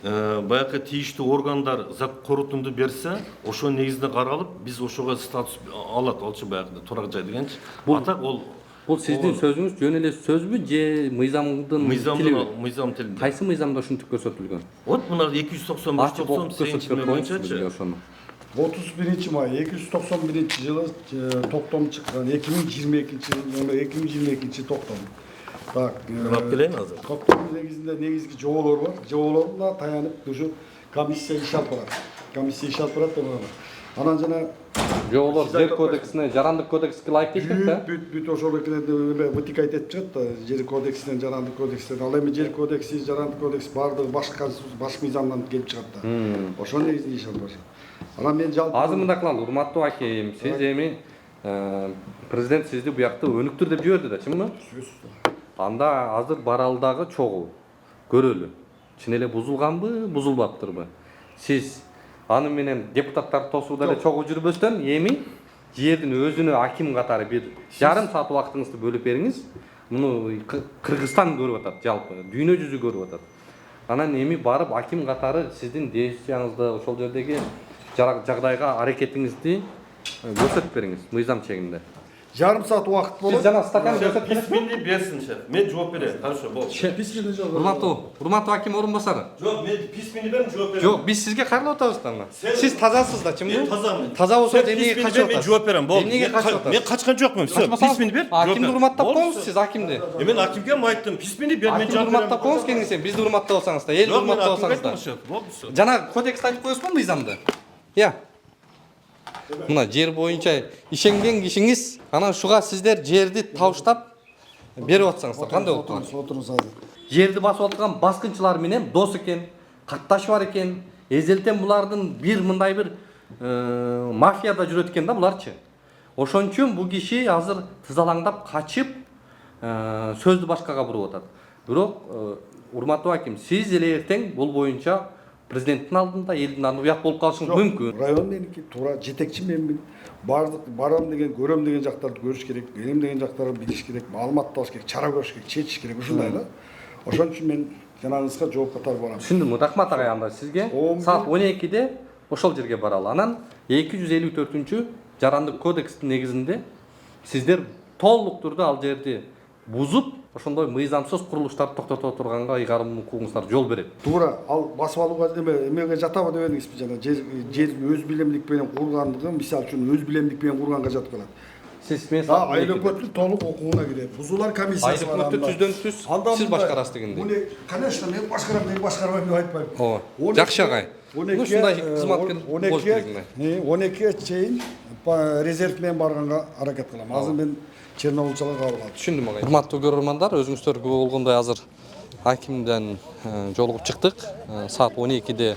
баягы тийиштүү органдар корутунду берсе, ошонун негизинде каралып, биз ошого статус алат, алчу баягы турак жай дегенчи. Атак Бул сиздин сөзүңүз жөн эле сөзбү же мыйзамдын тилиби? Мыйзам тилинде. Кайсы мыйзамда ушинтип көрсөтүлгөн? Вот мына 291-98 боюнчачы. 31 май 291 жылы токтом чыккан 2022 токтом. Так. Алып келейин азыр. Токтомдун негизги жоболор бар. Жоболоруна таянып ушу комиссия иш алып барат. Комиссия иш алып барат деп Анан жана Жолор жер кодексине, жарандык кодекске ылайык келишет да? бүт ошол экилерди вытекать этип чыгат да, жер кодексинен, жарандык кодекстен. Ал эми жер кодекси, жарандык кодекс баардыгы баш мыйзамдан келип чыгат да. Ошол негизинде иш алып барышат. Анан мен жалпы Азыр мындай кылалы, урматтуу аким, сиз эми президент сизди буякта өнүктүр деп жиберди да, чынбы? Анда азыр баралдагы чогуу көрөлү. Чын эле бузулганбы, бузулбаптырбы? Сиз аны менен депутаттарды тосууда эле чогуу жүрбөстөн эми жердин өзүнө аким катары бир жарым саат убактыңызды бөлүп бериңиз. Муну Кыргызстан көрүп атат, жалпы дүйнө жүзү көрүп атат. Анан эми барып аким катары сиздин действияңызды, ошол жердеги жагдайга аракетиңизди көрсөтүп бериңиз мыйзам чегинде. жарым саат убакыт Сиз болот. жана стакан көрсөтүп бересизби? Письменный берсин шеф. Мен жооп берем. Хорошо, болду. Урматтуу аким орун басары. Жок, мен письменный берем, жооп берем. Жок, биз сизге кайрылып атабыз да. Сиз тазасыз да, чынбы? Мен тазамын. Таза болсо эмнеге качып Мен атасыз? жооп берем, болду. Эмнеге качып атасыз? Мен качкан жокмун. Всё, письменный бер. Акимди урматтап коюңуз, сиз акимди. Мен акимге айттым, письменный бер, мен Акимди жооп берем. урматтап коюңуз келиңиз, бизди урматтап алсаңыз да, элди Жок, мен урматтап акимге алсаңыз да. айттым, шеф. Болду, всё. Жана кодексти айтып коесузбу мыйзамды? Я. Мына жер боюнча ишенген кишиңиз, анан ушуга сиздер жерди табыштап берип атсаңыздар, кандай болуп калат? Отуруңуз азыр. Жерди басып аткан баскынчылар менен дос экен, катташы бар экен. Эзелтен булардын бир мындай бир мафияда жүрөт экен да буларчы. Ошон үчүн бул киши азыр тызалаңдап качып сөздү башкага буруп атат. Бирок урматтуу аким, сиз эле эртең бул боюнча президенттин алдында, элдин алдында уят болуп калышыңыз мүмкүн. Район меники, туура жетекчи менмин. Бардык барам деген, көрөм деген жактарды көрүш керек, менем деген жактарды билиш керек, маалымат алыш керек, чара көрүш керек, чечиш керек, ушундай да. Ошон үчүн мен жанагыңызга жооп катары барам. Түшүндүм, рахмат агай, анда сизге саат 12-де ошол жерге баралы. Анан 254-чү жарандык кодекстин негизинде сиздер толук түрдө ал жерди бузуп, ошондой мыйзамсыз курулуштарды токтото турганга ыйгарым укугуңуздар жол берет. Туура, ал басып алууга эмеге жатабы деп элеңизби жана жердин өз билемдик менен кургандыгы, мисалы үчүн өз билемдик менен курганга жатып калат. Сиз мен Айлык толук окууна кирет. Бузуулар комиссиясы бар. Айлык түздөн түз сиз башкарасыз дегенде. Конечно, мен башкарбайм деп айтпайм. Ооба. Жакшы агай. Ушундай кызматкер болуш керек мына. 12-ге чейин резерв менен барганга аракет кылам. Азыр мен Черновулчаларга кабыл алдым. Түшүндүм агай. Урматтуу көрөрмандар, өзүңүздөргө болгондой азыр акимден жолугуп чыктык. Саат 12-де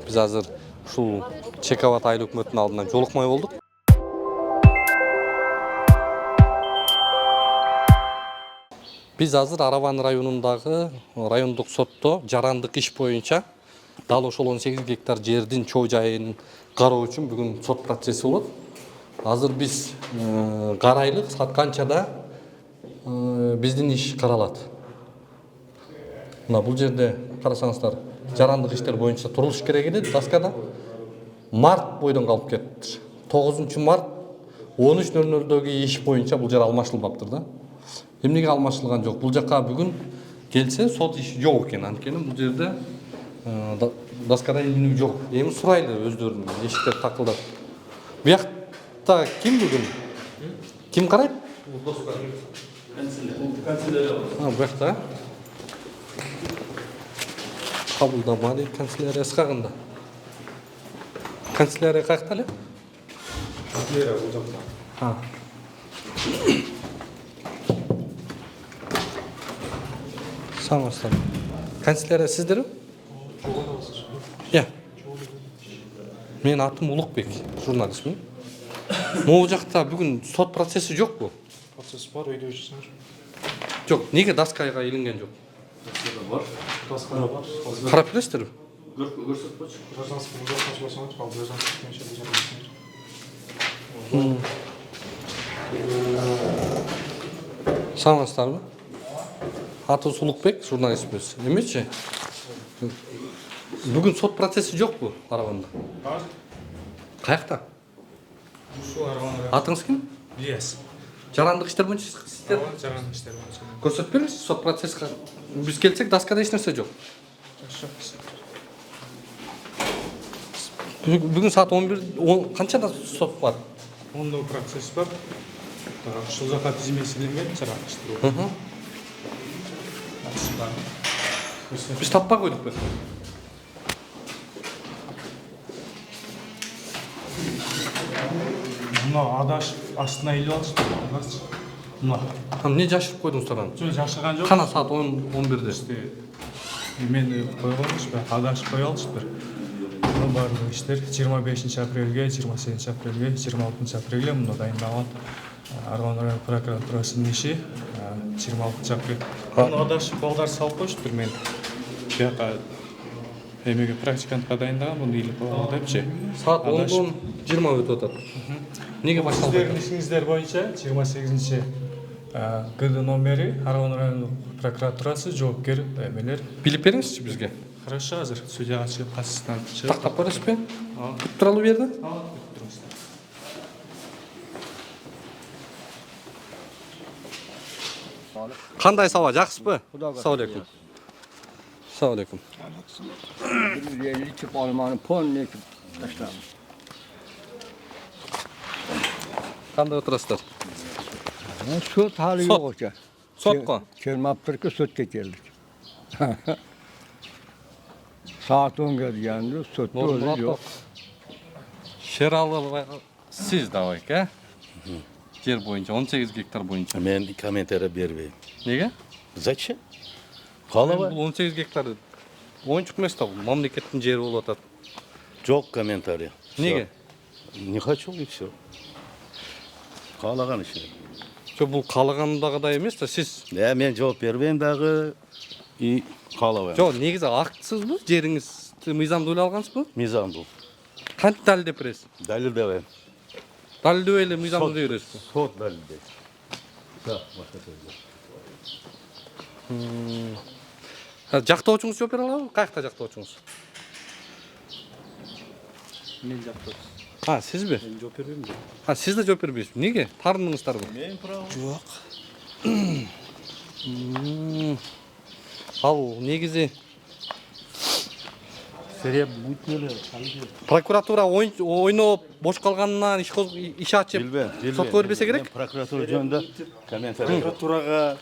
биз азыр ушул Чекабат айыл өкмөтүнүн алдынан жолукмай болдук. Биз азыр Араван районундагы райондук сотто жарандык иш боюнча дал ошол 18 гектар жердин чоо жайын кароо үчүн бүгүн сот процесси болот. Азыр биз карайлык, саат канчада биздин иш каралат. Мына бул жерде карасаңыздар, жарандык иштер боюнча турулуш керек эди доскада. Март бойдон калып кетти. 9 март 13:00-дөгү иш боюнча бул жер алмашылбаптыр да. Эмнеге алмашылган жок? Бул жака бүгүн келсе сот иши жок экен. Анткени бул жерде доскада илинүү жок. Эми сурайлы өздөрүнүн эшиктер такылдап. Буякта ким бүгүн? Ким карайт? Бул доска. Канцелярия. Буякта. Кабылдамады канцеляриясы кагында. Канцелярия каякта эле? Канцелярия бул жакта. Самастан. Канцелярия сиздерби? Я. Мен атым Улукбек, журналистмин. Могу жакта бүгүн сот процесси жокпу? Процесс бар, өйдө жүрсүңөр. Жок, неге доскага илинген жок? Бар. Доскада бар. Карап бересиздерби? Көрсөтпөчү. Гражданский кошулсаңыз, ал гражданский менче жазасыңар. Саламатсыздарбы? Атыбыз Улукбек, журналистпиз. Эмечи? Бүгүн сот процесси жокпу Араванда? Бар. Каякта? Ушул Араван. Атыңыз ким? Ильяс. Жарандык иштер боюнча сиздер Жарандык иштер боюнча. көрсөтүп бериңиз сот процесске. Биз келсек доскада эч нерсе жок. Бүгүн саат 11 канчада сот бар? 10-да процесс бар. Ушул жака тизмеселенген жарандык иштер. Биз таппай койдук бе? Мына адаш астына илип алышты. Мына. Эмне жашырып койдуңуздар аны? Жөн жашырган жок. Кана саат 11-де. Мени койгонмушпу, адашып кое алышыптыр. Мына барлык иштер 25 апрелге, 28 апрелге, 26 апрелге мына дайындалган. Арган район прокуратурасынын иши 26 апрель. Мына адашып балдар салып коюштур мен. Бияка эмеге практикантка дайындаган, муну илип койгон депчи. Саат 10-дон 20 өтүп атат. Неге башталды? Сиздердин ишиңиздер боюнча 28 ГД номери Арган райондук прокуратурасы жоопкер эмелер. Билип бериңизчи бизге. Хорошо, азыр судьяга чыгып ассистент чыгып. Тактап бересизби? Күтүп туралы бу жерде? Кандай саба, жакшысызбы? Assalomu alaykum. Assalomu alaykum. 150 tip almanı pon ne taşlam. Kандай oturasыздар? Sot hali Sot. yok ki. Sotqa. Kelmaptır ki sotga keldik. Saat 10 geldi, sotga o'zi yok. Şeralı siz davayka. Жер боюнча 18 гектар боюнча. Мен комментарий бербейм. Неге? Зачем? Бул 18 гектар оюнчук эмес да, бул мамлекеттин жери болуп атат. Жок комментарий. Неге? Не хочу и все. Каалаган иши. Жо бул каалагандагыдай эмес да, сиз Мен жооп бербейм дагы и каалабайм. жо негизи акысызбы? Жериңизди мыйзамдуу эле алгансызбы? Мыйзам бул. Кантип далилдеп бересиз? Далилдебейм. Далилдеп эле мыйзамдуу дей бересизби? Сот далилдейт. Так, башка сөз. Жактоочуңуз жооп бере алабы? Каякта жактоочуңуз? Мен жактап. Сизби? Мен жооп бербейм да. Сиз да жооп бербейсизби? Неге? Таарындыңыздарбы? Мен право. Жок. Ал негизи Серия будет эле. прокуратура ойноп бош калганынан иш ачып Билбейм. сотко бербесе керек. Прокуратура жөнүндө комментарий. Прокуратурага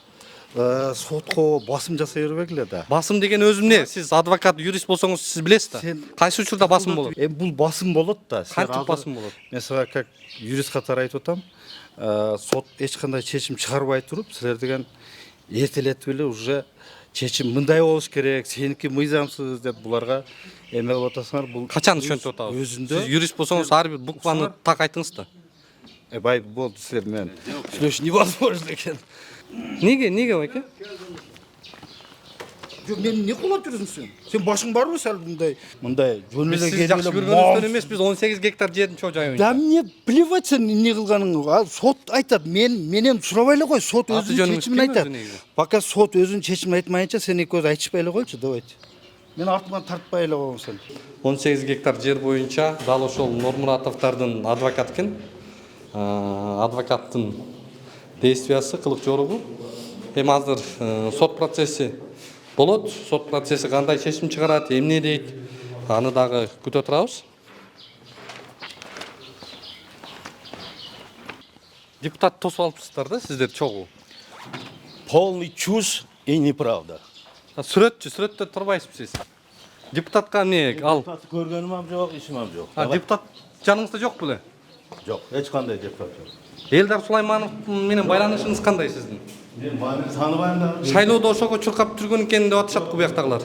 сотко басым жасай бербек эле да. Басым деген өзү эмне? Сиз адвокат, юрист болсоңуз сиз билесиз да. Кайсы учурда басым болот? Бул басым болот да. Кантип басым болот? Мен сага как юрист катары айтып атам. Сот эч кандай чечим чыгарбай туруп, силер деген эртелетип эле уже чечим мындай болуш керек, сеники мыйзамсыз деп буларга эме кылып атасыңар. Бул Качан түшүнүп атабыз? өзүндө Сиз юрист болсоңуз ар бир букваны так айтыңыз да. бай болду силер менен. Сүйлөш невозможно экен. Неге байке? Жок, мен не кылып жүрсүң сен? Сен башың барбы сал мындай жөн эле Сиз жакшы көргөнүңүздөн эмес, биз 18 гектар жердин чоо жайын. Да мне плевать сен не кылганыңга. Сот айтат, менен сурабай эле кой, сот Аты өзүнүн жөнүңүз чечимин ким айтат. өзү негизи? Пока сот өзүнүн чечимин айтмайынча сен экөөбүз айтышпай эле койчу, давайте. Мен артыман тартпай эле коем сен. 18 гектар жер боюнча дал ошол Нурмуратовдордун адвокат экен. Адвокаттын действиясы кылык жоругу. Эми азыр сот процесси болот. Сот процесси кандай чечим чыгарат, эмне дейт? Аны дагы күтө турабыз. Депутат тосуп алыпсыздар да сиздер чогуу. Полный чушь и неправда. Сүрөттө турбайсызбы сиз? Депутатка эмне ал? Депутатты көргөнүм жок, ишим жок. Депутат жаныңызда жок беле? Жок, эч кандай депутат жок. Элдар Сулайманов менен байланышыңыз кандай сиздин? Мен маны тааныбайм да. Шайлоодо ошого чуркап жүргөн экен деп атышат bu жактагылар.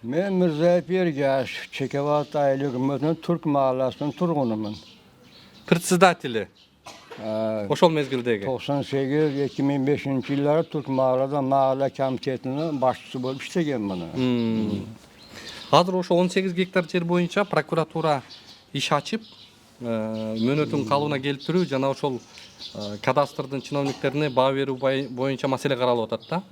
Men Mirzayev Ergash, Çekevat Aile Hükümeti'nin Türk Mahallesi'nin turgunuyum. Председатели. Ошол мезгилдеги. 98-2005 yılları Türk Mahallede Mahalle Komitetinin başçısı bolup işlegen bunu. Азыр ошо 18 гектар жер боюнча прокуратура иш ачып, мөөнөтүн калыбына келтирүү жана ошол кадастрдын чиновниктерине баа берүү боюнча маселе каралып атат да.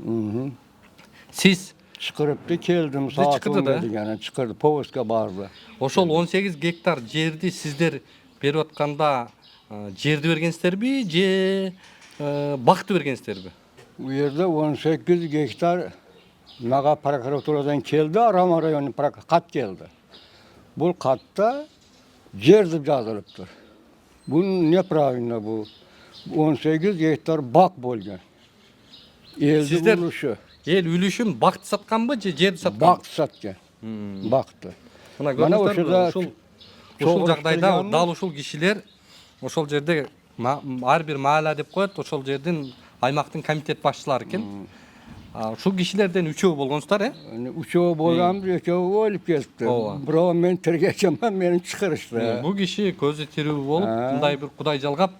Сиз Çıkırıptı geldim saat çıkırdı 10 da. dedi yani çıkırdı Povos'ka bardı. ошол 18 гектар жерди сиздер берип атканда жерди бергенсиздерби же бакты бергенсиздерби? Bu yerde 18 gektar Naga prokuraturadan geldi, Arama rayonu kat geldi. Bu katta yer dip yazılıptır. Bunun ne pravında bu? 18 gektar bak bolgan. Elde Sizler- buluşu. Эл үлүшүн бакты сатканбы же жерди сатканбы? Baktı satken. Baktı. Мына Mana көрдүңүздөр, ошода ушул ушул жагдайда дал ушул кишилер ошол жерде ар бир маала деп коет, ошол жердин аймактын комитет башчылары экен. Ушул кишилерден үчөө болгонсуздар, Üçөө болганбыз, экөө өлүп кетти. Бирөө мен тергечемен, мени чыгарышты. Бул киши көзү тирүү болуп, мындай бир кудай жалгап,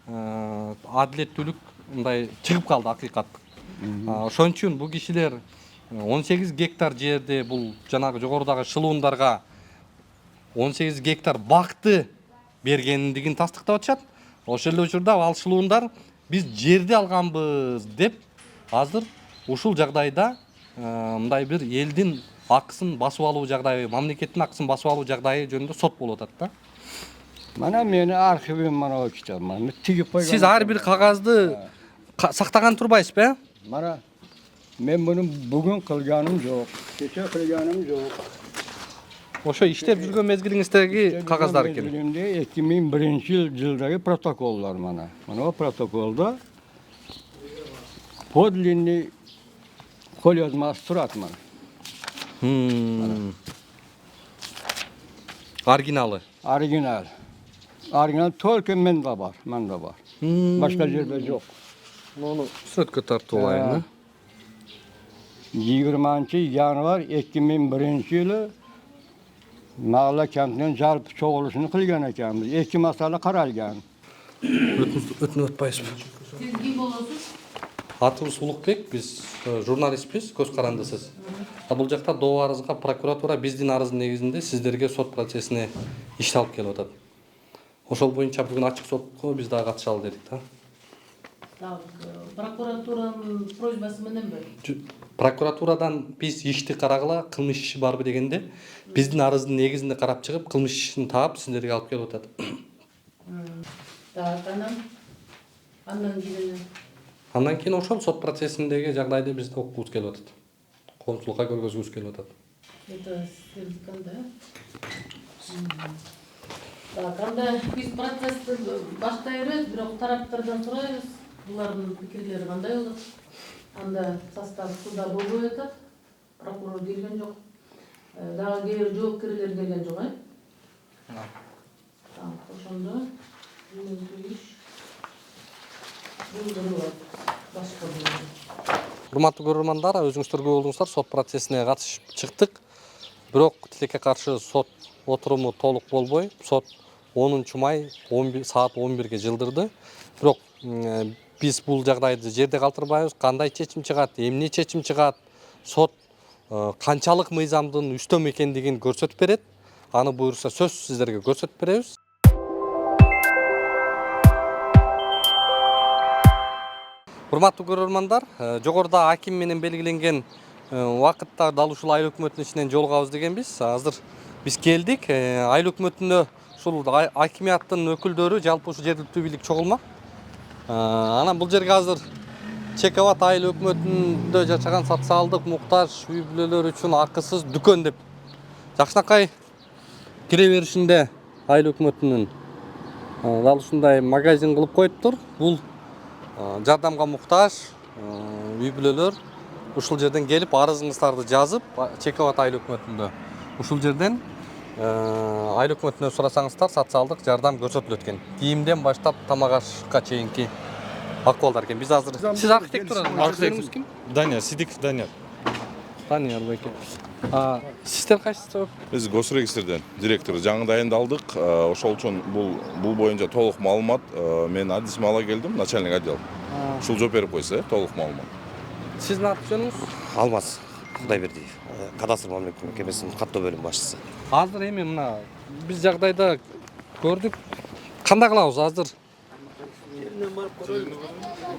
адилеттүүлүк мындай чыгып калды акыйкат. Ошон үчүн бул кишилер 18 гектар жерде бул жанагы жогорудагы шылуундарга 18 гектар бакты бергендигин тастыктап атышат. Ошол эле учурда ал шылуундар биз жерди алганбыз деп азыр ушул жагдайда мындай бир элдин акысын басып алуу жагдайы, мамлекеттин акысын басып алуу жагдайы жөнүндө сот болуп атат да. Мана мени архивим мана очтом. Мана тигип койгон. Сиз ар бир кагазды сактаган турбайсызбы? Мана мен буну бүгүн кылганым жок. Кече кылганым жок. Ошо иштеп жүргөн мезгилиңиздеги кагаздар экен. 2001-жылдагы протоколлор мана. Мана о протоколдо подлинный колёзмасы турат мана. Оригиналы. Оригинал. Оригинал только мында бар, мында бар. Башка жерде жок. Муну сүрөткө тартуулайын. 20-январь 2001-жылы Mağla kentinin jarp çoğuluşunu kılgan ekanmiz. 2 masala qaralgan. Өтүнүп атпайсызбы? Siz kim bolosuz? Атыбыз Улукбек, биз журналистпиз, көз карандысыз. Бул жакта доо арызга прокуратура биздин арыздын негизинде сиздерге сот процессине иш алып келип атат. Ошол боюнча бүгүн ачык сотко биз дагы катышалы дедик да. Так, прокуратуранын просьбасы менен бе? Прокуратурадан биз ишти карагыла, кылмыш иши барбы дегенде, биздин арыздын негизинде карап чыгып, кылмыш ишин таап сиздерге алып келип атат. Так, андан кийин Андан кийин ошол сот процессиндеги жагдайды бизде окугубуз келип атат. Коомчулукка көргөзгүбүз келип атат. это силканда. Так, анда биз процессти баштайбыз, бирок тараптардан сурайбыз. Булардын пикирлери кандай болот? Анда состав суда болбой атат. Прокурор келген жок. Дагы кээ бир жоопкерлер келген жок, Так, ошондо Урматтуу көрөрмандар, өзүңүздөр күбө болдуңуздар, сот процессине катышып чыктык. Бирок тилекке каршы сот отуруму толук болбой, сот 10 май саат 11-ге жылдырды. Бирок биз бул жагдайды жерде калтырбайбыз. Кандай чечим чыгат, эмне чечим чыгат, сот канчалык мыйзамдын үстөм экендигин көрсөтүп берет. Аны буйруса сөз сиздерге көрсөтүп беребиз. Урматтуу көрөрмандар, жогоруда аким менен белгиленген убакытта дал ушул айыл өкмөтүнүн ичинен жолугабыз дегенбиз. Азыр биз келдик. Айыл өкмөтүндө ушул акимияттын өкүлдөрү, жалпы ушул жергиликтүү бийлик чогулма. Анан бул жерге азыр Чекават айыл өкмөтүндө жашаган социалдык муктаж үй бүлөлөр үчүн акысыз дүкөн деп жакшынакай кире беришинде айыл өкмөтүнүн дал ушундай магазин кылып коюптур. Бул жардамга муктаж үй бүлөлөр ушул жерден келип арызыңыздарды жазып, Чекават айыл өкмөтүндө ушул жерден айыл өкмөтүнөн сурасаңыздар социалдык жардам көрсөтүлөт экен. Кийимден баштап тамак ашка чейинки акыбалдар экен. Биз азыр сиз архитектор ким? Данияр Сидиков Данияр. Данияр байке. Сиздер кайсысыздар? Биз госрегистрден директору жаңы дайындалдык. Ошол үчүн бул боюнча толук маалымат мен адисиме ала келдим, начальник отдел. Ушул жооп берип койсо, толук маалымат. Сиздин аты жөнүңүз? Алмаз Кудайбердиев, кадастр мамлекеттик мекемесинин каттоо бөлүм башчысы. Азыр эми мына биз жагдайда көрдүк. Кандай кылабыз азыр?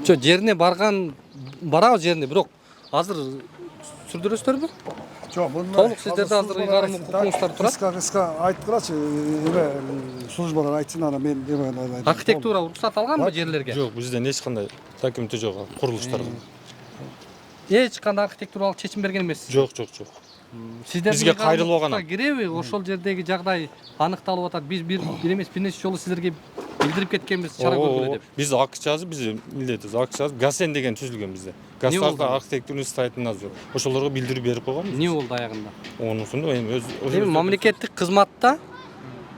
Жерине барабыз жерине, бирок азыр сүрдүрөсүздөрбү? Жок, мында толук сиздерде азыр ыйгарым укугуңуздар турат. Кыска айткылачы, службалар айтсын, ана мен Архитектура уруксат алганбы жерлерге? Жок, бизден эч кандай документи жок курулуштарга. Эч кандай архитектуралык чечим берген эмессиз? Жок. Бизге кайрылып алган. Киреби? Ошол жердеги жагдай аныкталып атат. Биз бир эмес бир нече жолу сиздерге билдирип кеткенбиз чара көргүлө деп. Биз акча жазып, биз милдетибиз. Акча жазып, ГАСЕН деген түзүлгөн бизде. Государственный архитектурный строительный надзор. Ошолорго билдирип берип койгонбуз. Эмне болду аягында? Онусун эми Эми мамлекеттик кызматта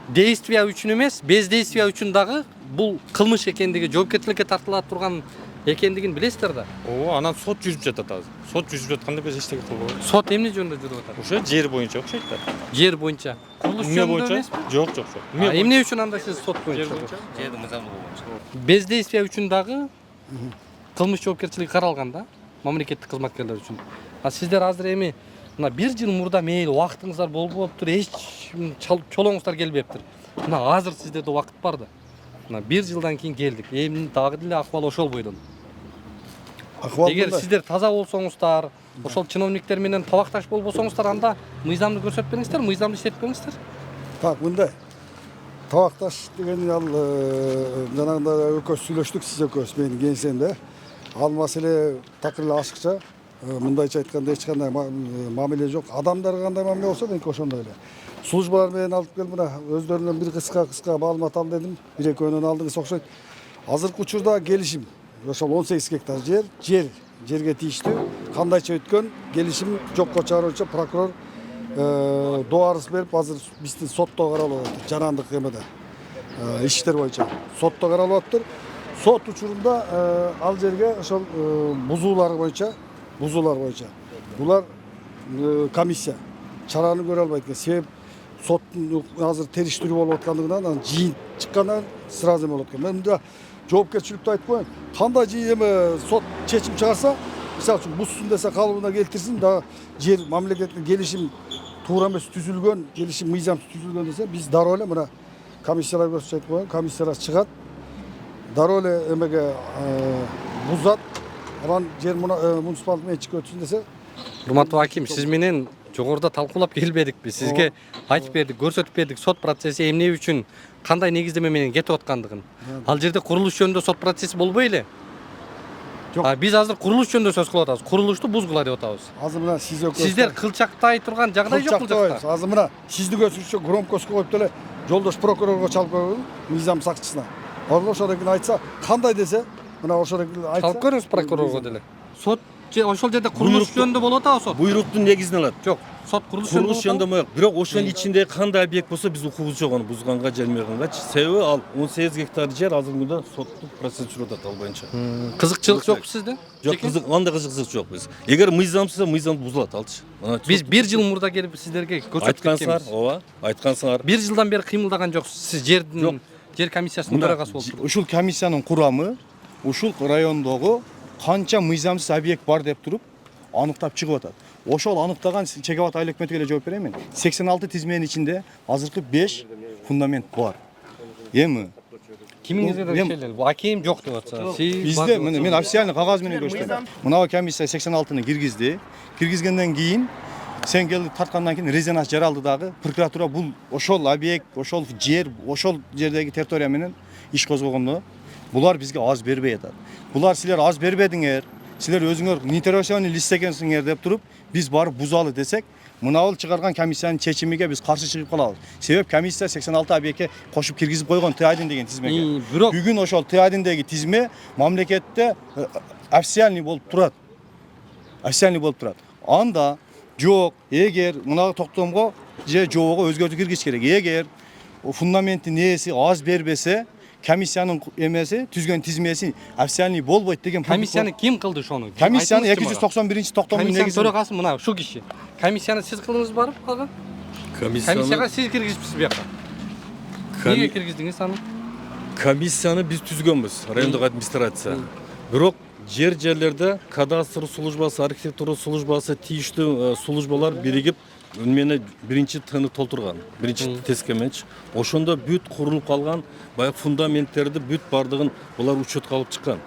действия үчүн эмес, бездействия үчүн дагы бул кылмыш экендиги, жоопкерчиликке тартыла турган экендигин билесиздер да. Ооба, анан сот жүрүп жатат азыр. Сот жүрүп жатканда биз эчтеке кылбайбыз. Сот эмне жөнүндө жүрүп атат? Ошо жер боюнча окшойт да. Жер боюнча. Курулуш Эмне жөнүндө боюнча? эмеспи? Жок, жок, жок. Эмне үчүн анда сиз сот боюнча? Жерди мыйзамдуулугу боюнча. Бездействия үчүн дагы кылмыш жоопкерчилиги каралган да, мамлекеттик кызматкерлер үчүн. А сиздер азыр эми мына 1 жыл мурда мейли убактыңыздар болуптур, эч чолоңуздар келбептир. Мына азыр сиздерде убакыт бар да. Мына 1 жылдан кийин келдик. Эми дагы деле акыбал ошол бойдон. Эгер сиздер таза болсоңуздар, ошол чиновниктер менен табакташ болбосоңуздар, анда мыйзамды көрсөтпеңиздер, мыйзамды иштетпеңиздер. Так, мындай. Табакташ деген ал жанагында экөөбүз сүйлөштүк, сиз экөөбүз менин кеңсемде. Ал маселе такыр эле ашыкча. Мындайча айтканда эч кандай мамиле жок. Адамдарга кандай мамиле болсо меники ошондой эле. Службалар менен алып кел, мына өздөрүнөн бир кыска маалымат ал дедим. Бир экөөнөн алдыңыз окшойт. Азыркы учурда келишим ошол 18 гектар жерге тийиштүү кандайча өткөн келишим жокко чыгаруучу прокурор доо арыз берип, азыр биздин сотто каралып атат. Жарандык эмеде иштер боюнча сотто каралып атат. Сот учурунда ал жерге ошол бузуулар боюнча булар комиссия чараны көрө албайт экен. Себеп соттун азыр териштирүү болуп аткандыгынан анан жыйын чыккандан сразу болот экен. Мен мында жоопкерчиликти айтып коеюн. Кандай эме сот чечим чыгарса, мисалы үчүн бузсун десе калыбына келтирсин, да жер мамлекеттик келишим туура эмес түзүлгөн, келишим мыйзамсыз түзүлгөн десе, биз дароо эле мына комиссиялар көрсөтүп айтып коеюн. Комиссиялар чыгат, дароо эле эмеге бузат, анан жер муниципалдык менчикке өтсүн десе. Урматтуу аким, сиз менен жогоруда талкуулап келбедикпи? Сизге айтып бердик, көрсөтүп бердик сот процесси эмне үчүн, кандай негиздеме менен кетип аткандыгын. Ал жерде курулуш жөнүндө сот процесси болбой эле? Жок. Биз азыр курулуш жөнүндө сөз кылып атабыз. Курулушту бузгула деп атабыз. Азыр мына сиздер кылчактай турган жагдай жок кылчакта. Азыр мына сизди көчүрүшү громкоска коюп деле жолдош прокурорго чалып коюп, мыйзам сакчысына. Ошол экен айтса, кандай десе, мына ошол экен айтса. Чалып көрүңүз прокурорго деле. Сот ошол жерде курулуш жөнүндө болуп атабы сот? Буйруктун негизин алат. Жок, сот курулуш жөнүндө болот. Бирок ошонун ичинде кандай объект болсо биз укугубуз жок аны бузганга, жармаганга. Себеби ал 18 гектар жер азыркы күндө соттук процесс жүрүп атат ал боюнча. Кызыкчылык жокпу сизде? Жок, андай кызыкчылык жок биз. Эгер мыйзамсыз, мыйзам бузулат алчы. Биз 1 жыл мурда келип сиздерге көрсөтүп айткансыңар, ооба, айткансыңар. 1 жылдан бери кыймылдаган жоксуз. Сиз жер комиссиясынын төрагасы болуп. Ушул комиссиянын курамы ушул райондогу канча мыйзамсыз объект бар деп туруп аныктап чыгып атат. Ошол аныктаган Чегабат Айылөкмөтүгө эле жооп берейин мен. 86 тизменин ичинде азыркы 5 фундамент бар. Эми кимиңизге да ишелел? Бул аким жок деп атса. Бизде мен официальный кагаз менен көрсөтөм. Мына комиссия 86-ны киргизди. Киргизгенден кийин сен келип тарткандан кийин резонанс жаралды дагы. Прокуратура бул ошол объект, ошол жер, ошол жердеги территория менен иш козгогондо булар бизге аз бербей атат. Булар силер аз бербедиңер, силер өзүңөр неинтересованный лист экенсиңер деп туруп, биз барып бузалы десек, мынабыл чыгарган комиссиянын чечимиге биз каршы чыгып калабыз. Себеп комиссия 86 объектке кошуп киргизип койгон Т1 деген тизмеге. Бүгүн ошол Т1деги тизме мамлекетте официальный болуп турат. Анда жок, эгер мына токтомго же жобого өзгөртүү киргизиш керек. Эгер фундаменттин ээси аз бербесе, комиссиянын эмеси, түзгөн тизмеси официальный болбойт деген. Комиссияны ким кылды ошону? Комиссияны 291-токтомдун негизинде. Комиссиянын төрагасы мына ушул киши. Комиссияны сиз кылдыңыз барып ага? Комиссияга сиз киргизипсиз буяка. Эмнеге киргиздиңиз аны? Комиссияны биз түзгөнбүз, райондук администрация. Бирок жерлерде кадастр службасы, архитектура службасы, тийиштүү службалар биригип мени биринчи тыны толтурган, биринчи тескеменч. Ошондо бүт курулуп калган баягы фундаменттерди бүт бардыгын булар учетко алып чыккан.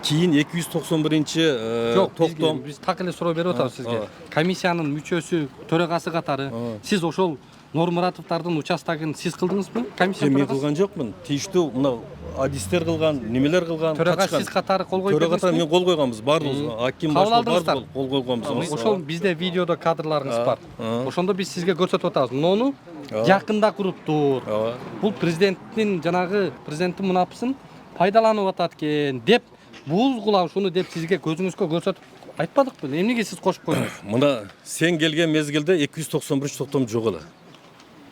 Кийин 291 токтом. Биз так эле суроо берип атабыз сизге. Комиссиянын мүчөсү, төрагасы катары сиз ошол Нурмуратовдардын участогун сиз кылдыңызбы? Комиссия мен кылган жокмун. Тийиштүү мына адистер кылган, немелер кылган. Төрага сиз катары кол койдуңузбу? Төрага катары мен кол койгонбуз, бардыгыбыз. Аким башка бардыгы кол койгонбуз. Ошол бизде видеодо кадрларыңыз бар. Ошондо биз сизге көрсөтүп атабыз. Муну жакында куруптур. Бул президенттин президенттин мунапысын пайдаланып атат экен деп бузгула ушуну деп сизге көзүңүзгө көрсөтүп айтпадыкпы? Эмнеге сиз кошуп койдуңуз? Мына сен келген мезгилде 291 токтом жок эле.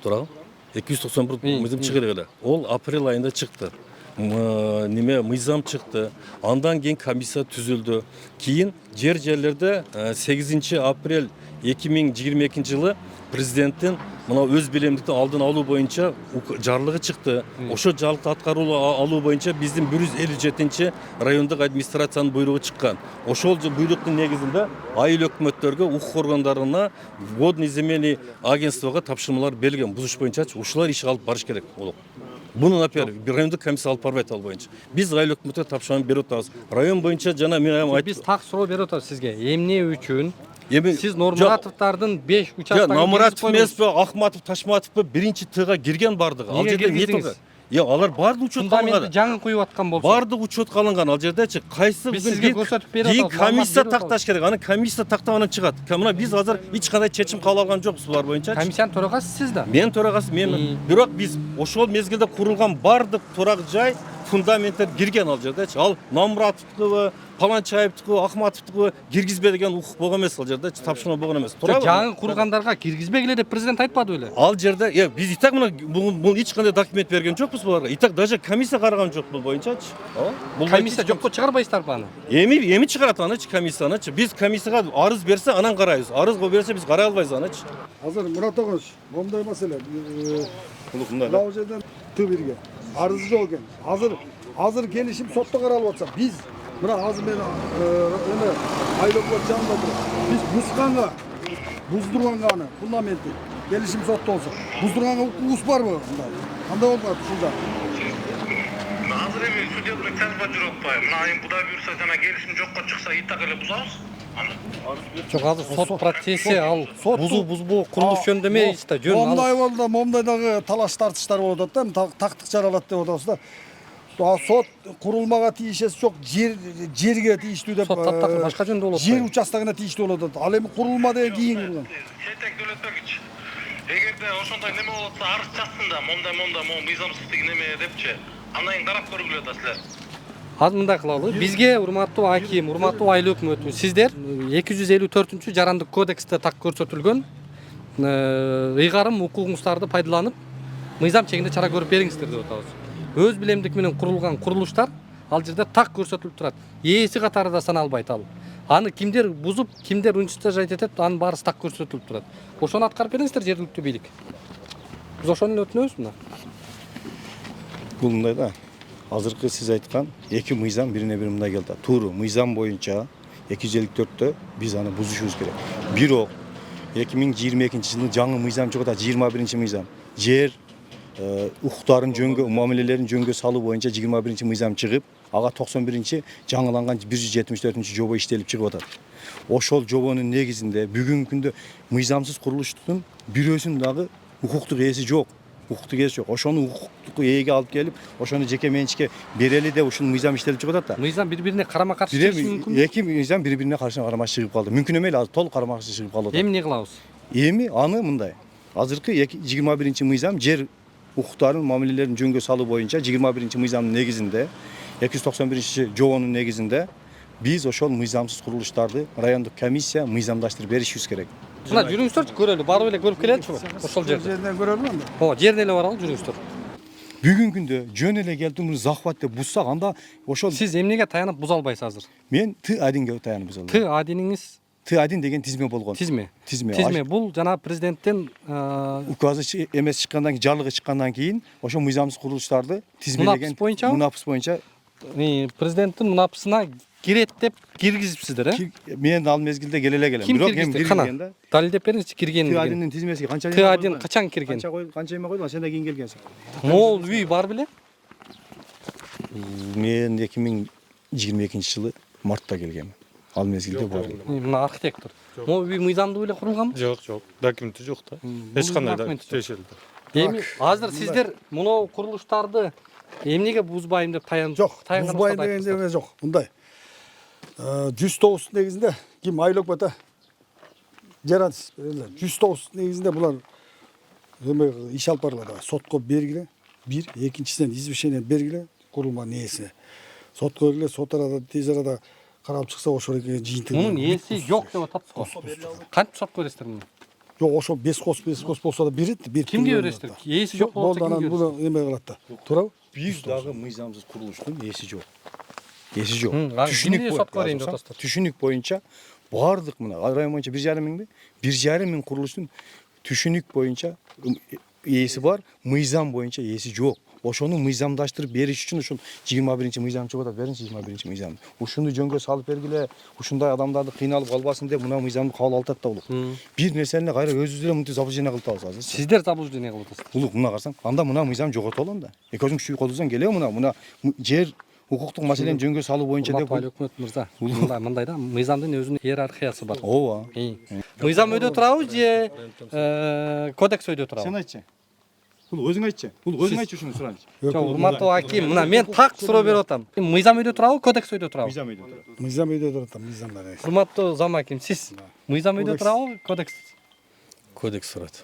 Турабы? 291 мыйзам чыгыр эле. Ол апрель айында чыкты. Неме мыйзам чыкты. Андан кийин комиссия түзүлдү. Кийин жерлерде 8 апрель 2022 жылы президенттин мына өз билемдикти алдын алуу боюнча жарлыгы чыкты. Ошо жарлыкты аткаруу алуу боюнча биздин 157 райондук администрациянын буйругу чыккан. Ошол буйруктун негизинде айыл өкмөттөргө, укук органдарына, водный земельный агентствого тапшырмалар берилген. Бузуш боюнча ушулар иш алып барыш керек болот. Буну, например, райондук комиссия алып барбайт ал боюнча. Биз айыл өкмөткө тапшырма берип атабыз. Район боюнча жана мен айттым. Биз так суроо берип атабыз сизге. Эмне үчүн сиз Нурмуратовдардын 5 участогын Нурмуратов эмеспи, Ахматов, Ташматовпу биринчи тыга кирген бардыгы. Ал жерде не турган? Алар баардык учетка алынган. Жаңы коюп аткан болсо. Баардык учетка алынган ал жердечи. Кайсы кийин комиссия такташ керек. Аны комиссия тактап анан чыгат. Мына биз азыр эч кандай чечим кабыл алган жокпуз булар боюнча. Комиссиянын төрагасы сиз да. Мен төрагасы мен. Бирок биз ошол мезгилде курулган баардык турак жай фундаменттер кирген ал жердечи. Ал Нурмуратовдуку, Паланчаевдуку, Ахматовдуку киргизбе деген укук болгон эмес ал жерде. Тапшырма болгон эмес. Жаңы кургандарга киргизбегиле деп президент айтпады беле? Ал жерде биз и так мына бул эч кандай документ берген жокпуз буларга. И так даже комиссия караган жок бул боюнчачы. Комиссия жокко чыгарбайсыздарбы аны? Эми чыгарат анычы комиссиянычы. Биз комиссияга арыз берсе анан карайбыз. Арыз берсе биз карай албайбыз анычы. Азыр Мурат агаш, момундай маселе. Мындай. Мына жерден Т1ге арыз жок экен. Азыр келишим сотто каралып атса, биз мына азыр мен эме айлоклор жанында туруп, биз бузганга, буздурганга аны фундаментти келишим сотто болсо, буздурганга укугубуз барбы мындай? Кандай болуп атат ушунда? Азыр эми судебный жазба жүрүп атпайбы? Мына айым Кудай буйрса жана келишим жокко чыкса и так эле бузабыз. Жок, азыр сот процесси ал бузбоо курулуш жөнүндө эмес да, жөн. Момундай болду, момундай дагы талаш тартыштар болуп атат да, тактык жаралат деп атабыз да. Сот курулмага тиешеси жок, жерге тийиштүү деп. Сот таптакыр башка жөндө болот. Жер участогуна тийиштүү болуп атат. Ал эми курулма деген кийин курулган. Четек Төлөтбекич. Эгерде ошондой неме болот атса, арыз жазсын да, момун мыйзамсыздык неме депчи. Андан кийин карап көргүлө да силер. Азыр мындай кылалы. Бизге урматтуу аким, урматтуу айыл өкмөтү, сиздер 254-жарандык кодексте так көрсөтүлгөн ыйгарым укугуңуздарды пайдаланып, мыйзам чегинде чара көрүп бериңиздер деп атабыз. Өз билемдик менен курулган курулуштар ал жерде так көрсөтүлүп турат. Ээси катарында саналбайт ал. Аны кимдер бузуп, кимдер уничтожать этет, анын баары так көрсөтүлүп турат. Ошону аткарып бериңиздер жергиликтүү бийлик. Биз ошону эле өтүнөбүз мына. Бул мындай да. Азыркы сиз айткан эки мыйзам бирине бири мындай келди. Туура мыйзам боюнча 254-тө биз аны бузушубуз керек. Бирок 2022 жылдын жаңы мыйзам чыгып атат, 21 мыйзам. Жер укуктарын жөнгө, мамилелерин жөнгө салуу боюнча 21 мыйзам чыгып, ага 91 жаңыланган 174 жобо иштелип чыгып атат. Ошол жобонун негизинде бүгүнкү күндө мыйзамсыз курулуштун бирөөсүн дагы укуктук ээси жок. Укуктук ээси жок. Ошону укуктук ээге алып келип, ошону жеке менчикке берели деп ушул мыйзам иштелип чыгып атат да. Мыйзам бири-бирине карама-каршы чыгышы мүмкүн. Эки мыйзам бири-бирине карама-каршы чыгып калды. Мүмкүн эмес, азыр толук карама-каршы чыгып калды. Эми эмне кылабыз? Эми аны мындай. Азыркы 21 мыйзам жер укуктарын, мамилелерин жөнгө салуу боюнча 21 мыйзамдын негизинде 291 жобонун негизинде биз ошол мыйзамсыз курулуштарды райондук комиссия мыйзамдаштырып беришибиз керек. Мына жүрүңүздөрчү көрөлү, барып эле көрүп келеличи ошол жерде. Жерден көрөлү анда. Жерине эле баралы, жүрүңүздөр. Бүгүнкү күндө жөн эле келип муну захват деп бузсак, анда ошол Сиз эмнеге таянып буза албайсыз азыр? Мен Т1ге таянып буза алам. Т1иңиз Т1 деген тизме болгон. Тизме бул жана президенттин указы эмес чыккандан кийин, жарлыгы чыккандан кийин ошо мыйзамсыз курулуштарды тизмелеген мунапыс боюнча президенттин мунапысына кирет деп киргизипсиздер, Мен ал мезгилде келе эле келем. Бирок эми кирген да. Далилдеп бериңизчи киргенин. Т1дин тизмеси канча? Т1 качан кирген? Канча эме койдуң, сен да кийин келгенсиң. Могул үй бар беле? Мен 2022 жылы мартта келгем. Ал мезгилде бар. Мына архитектор. Могул үй мыйзамдуу эле курулганбы? Жок. Документи жок да. Эч кандай да тиешелди. Эми азыр сиздер мына курулуштарды эмнеге бузбайм деп таянып Жок, бузбайм деген жок. Мындай. 109 негизинде ким айыл өкмөтү жаратыс 109 негизинде булар эме иш алып барылат. Сотко бергиле. Бир, экинчисинен извещение бергиле курулманын ээсине. Сотко бергиле, сот арада тез арада каралып чыкса ошол жыйынтыгы. Мунун ээси жок деп атат го. Кантип сотко бересиздер муну? Жок, ошол 5 кос болсо да берет. Кимге бересиздер? Ээси жок болсо болду, анан кимге буну эме кылат да. Туурабы? Бир дагы мыйзамсыз курулуштун эси жок. Эси жок. Кимге сотко берейин деп атасыздар? Түшүнүк боюнча баардык мына район боюнча 1,5 миңби? 1,5 миң курулуштун түшүнүк боюнча ээси бар, мыйзам боюнча ээси жок. Ошону мыйзамдаштырып бериш үчүн ушул 21 мыйзам чыгып атат. Беринчи 21 мыйзам. Ушуну жөнгө салып бергиле, ушундай адамдарды кыйналып калбасын деп мына мыйзамды кабыл алып атат да улук. Бир нерсени кайра өзүбүз эле мынтип заблуждение кылып атабыз азыр. Сиздер заблуждение кылып атасыздар. Улук мына карасаң, анда мына мыйзам жоготолу анда. Экөөсүң күчү колдосоң келе мына жер укуктук маселени жөнгө салуу боюнча деп. Өкмөт мырза. Мындай да, мыйзамдын өзүнүн иерархиясы бар. Ооба. Мыйзам өйдө турабы же кодекс өйдө турабы? Сен айтчы. Бул өзүң айтчы. Бул өзүң айтчы ушуну сурайчы. Жок, урматтуу аким, мына мен так суроо берип атам. Мыйзам өйдө турабы, кодекс өйдө турабы? Мыйзам өйдө турат. Мыйзам өйдө турат, мыйзамдар. Урматтуу зам аким, сиз мыйзам өйдө турабы, кодекс? Кодекс турат.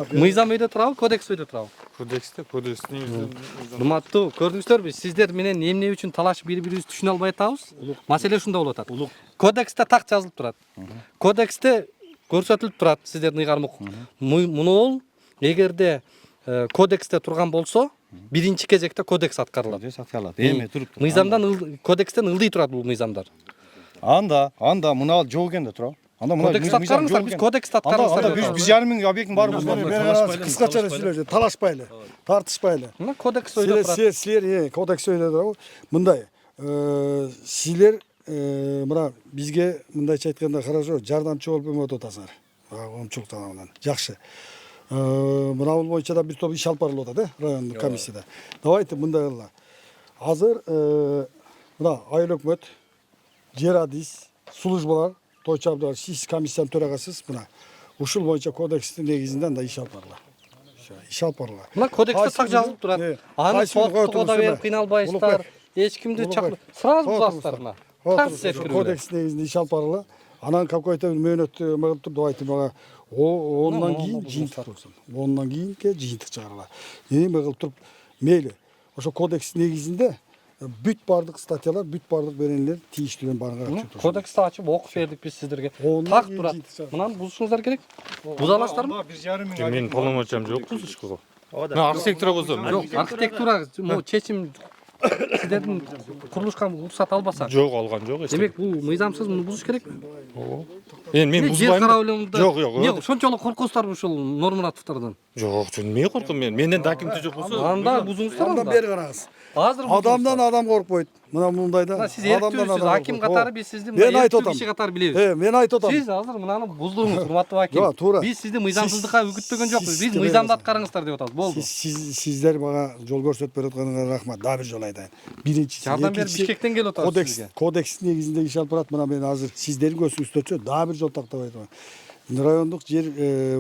Мыйзам өйдө турабы, кодекс өйдө турабы? Кодекстин Урматтуу, көрдүңүздөрбү, сиздер менен эмне үчүн талашып бири-бирибизди түшүнө албай атабыз? Маселе ушунда болуп атат. Кодексте так жазылып турат. Кодексте көрсөтүлүп турат, сиздердин ыйгарым укук. Муну эгерде кодексте турган болсо, биринчи кезекте кодекс аткарылат. Кодекс аткарылат. Эми туруп. Мыйзамдан кодекстен ылдый турат бул мыйзамдар. Анда мына жок экен да тура. Анда мына кодекс аткарыңыздар, биз кодекс аткарыңыздар. Анда 1,5 миң объекттин баары кыскача эле сүйлөйсүз, талашпайлы, тартышпайлы. Мына кодекс өйдө турат. Силер кодекс өйдө турабы? Мындай, силер мына бизге мындайча айтканда хорошо, жардамчы болуп эметип атасыңар. Коомчулук тарабынан. Жакшы. Мына бул боюнча да бир топ иш алып барылып атат, райондук комиссияда. Давайте мындай кылалы. Азыр мына айыл өкмөт, жер адис, службалар, Тойчу Абдулла, сиз комиссиянын төрагасысыз, мына ушул боюнча кодекстин негизинде анда иш алып барыла. Иш алып барыла. Мына кодексте так жазылып турат. Аны соттуга да берип кыйналбайсыздар. Эч кимди сразу бузасыздар мына. Кодекс негизинде иш алып барыла. Анан какой-то мөөнөт мыгылып туруп, давайте мага ондан кийин жыйынтык болсун. Ондан кийинки жыйынтык чыгарыла. Эме кылып туруп, мейли. Ошо кодекс негизинде бүт бардык статьялар, бүт бардык беренелер тийиштүүнүн баарына ачып. Кодексти ачып окуп бердик биз сиздерге. Так турат. Мынаны бузушуңуздар керек. Буза аласыздарбы? 1,5 миң. Менин полномочиям жок бузушкага. Мен архитектура бузом. Жок, архитектура чечим сиздердин курулушка уруксат албаса. Жок, алган жок. Демек бул мыйзамсыз, муну бузуш керекпи? Ооба. Мен бузбайм. Жер карабылымында. Жок, эмне ошончолук коркосуздарбы ушул Нурмуратовдордон? Жок, эмне корком мен? Менден документи жок болсо. Анда бузуңуздар. Андан бери караңыз. Азыр Адамдан адам коркпойт. Мына мындайда. Сиз эрктүүсүз, аким катары биз сизди мен айтып атам. киши катары билебиз. Мен айтып атам. Сиз азыр мынаны буздуңуз, урматтуу аким. Жок, туура. Биз сизди мыйзамсыздыкка үгүттөгөн жокпуз. Биз мыйзамды аткарыңыздар деп атабыз. Болду. Сиздер мага жол көрсөтүп берип атканыңарга рахмат. Дагы бир жолу айтайын. Биринчиси, жардам берип Бишкектен келип атабыз сизге. Кодекс негизинде иш алып барат. Мына мен азыр сиздердин көзүңүздө дагы бир жолу тактап айтам. Райондук жер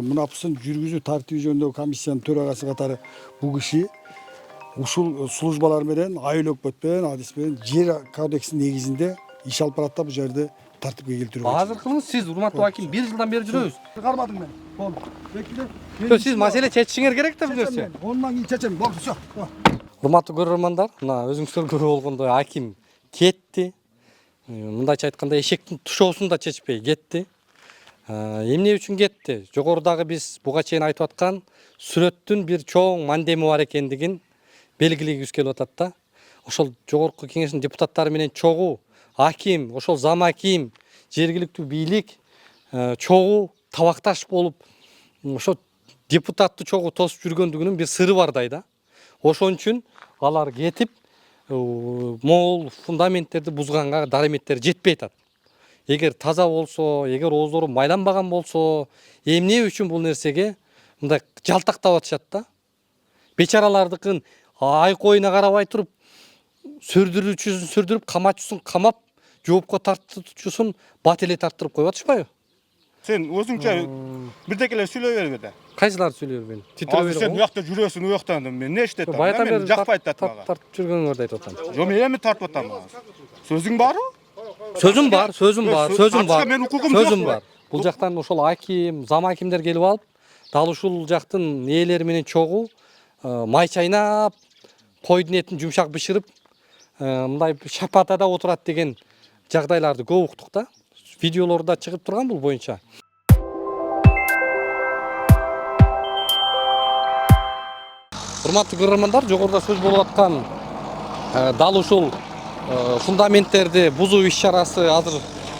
мунапысын жүргүзүү тартиби жөнүндөгү комиссиянын төрагасы катары бул киши ушул службалар менен, айыл өкмөт менен, адис менен жер кодексинин негизинде иш алып барат да бул жерде тартипке келтирүү. Азыр кылыңыз, сиз урматтуу аким 1 жылдан бери жүрөбүз. Кармадың мен. Болду. Сиз маселе чечишиңер керек да бул нерсе. Ондан кийин чечем. Болду, всё. Урматтуу көрөрмандар, мына өзүңүздөр көрүп болгондой аким кетти. Мындайча айтканда эшектин тушоосун да чечпей кетти. Эмне үчүн кетти? Жогорудагы биз буга чейин айтып аткан сүрөттүн бир чоң мандеми бар экендигин белгилегибиз келип атат да. Ошол жогорку кеңештин депутаттары менен чогуу аким, ошол зам аким, жергиликтүү бийлик чогуу табакташ болуп, ошо депутатты чогуу тосуп жүргөндүгүнүн бир сыры бардай да. Ошон үчүн алар кетип, могул фундаменттерди бузганга дареметтери жетпей атат. Эгер таза болсо, эгер ооздору майланбаган болсо, эмне үчүн бул нерсеге мындай жалтактап атышат да? Бечаралардыкын айкоюна карабай туруп, сүрдүрүүчүсүн сүрдүрүп, камачысын камап, жоопко тартуучусун бат эле тарттырып коюп атышпайбы? Сен өзүңчө бирдеке эле сүйлөй бер беде. Кайсыларды сүйлөй бербейм? Азыр сен уякта жүрөсүң, уяктан мен не иштеп атам? Мен жакпайт да мага. Тартып жүргөнүңөрдү айтып атам. Жок, мен эми тартып атам. Сөзүң барбы? Сөзүм бар, сөзүм бар, сөзүм бар. Мен укугум Сөзүм бар. Бул жактан ошол аким, зам акимдер келип алып, дал ушул жактын ээлери менен чогуу май чайнап, койдун этин жумшак бышырып, мындай шапатада отурат деген жагдайларды көп уктук да. Видеолорду да чыгып турган бул боюнча. урматтуу көрөрмандар, жогоруда сөз болуп аткан дал ушул фундаменттерди бузуу иш-чарасы азыр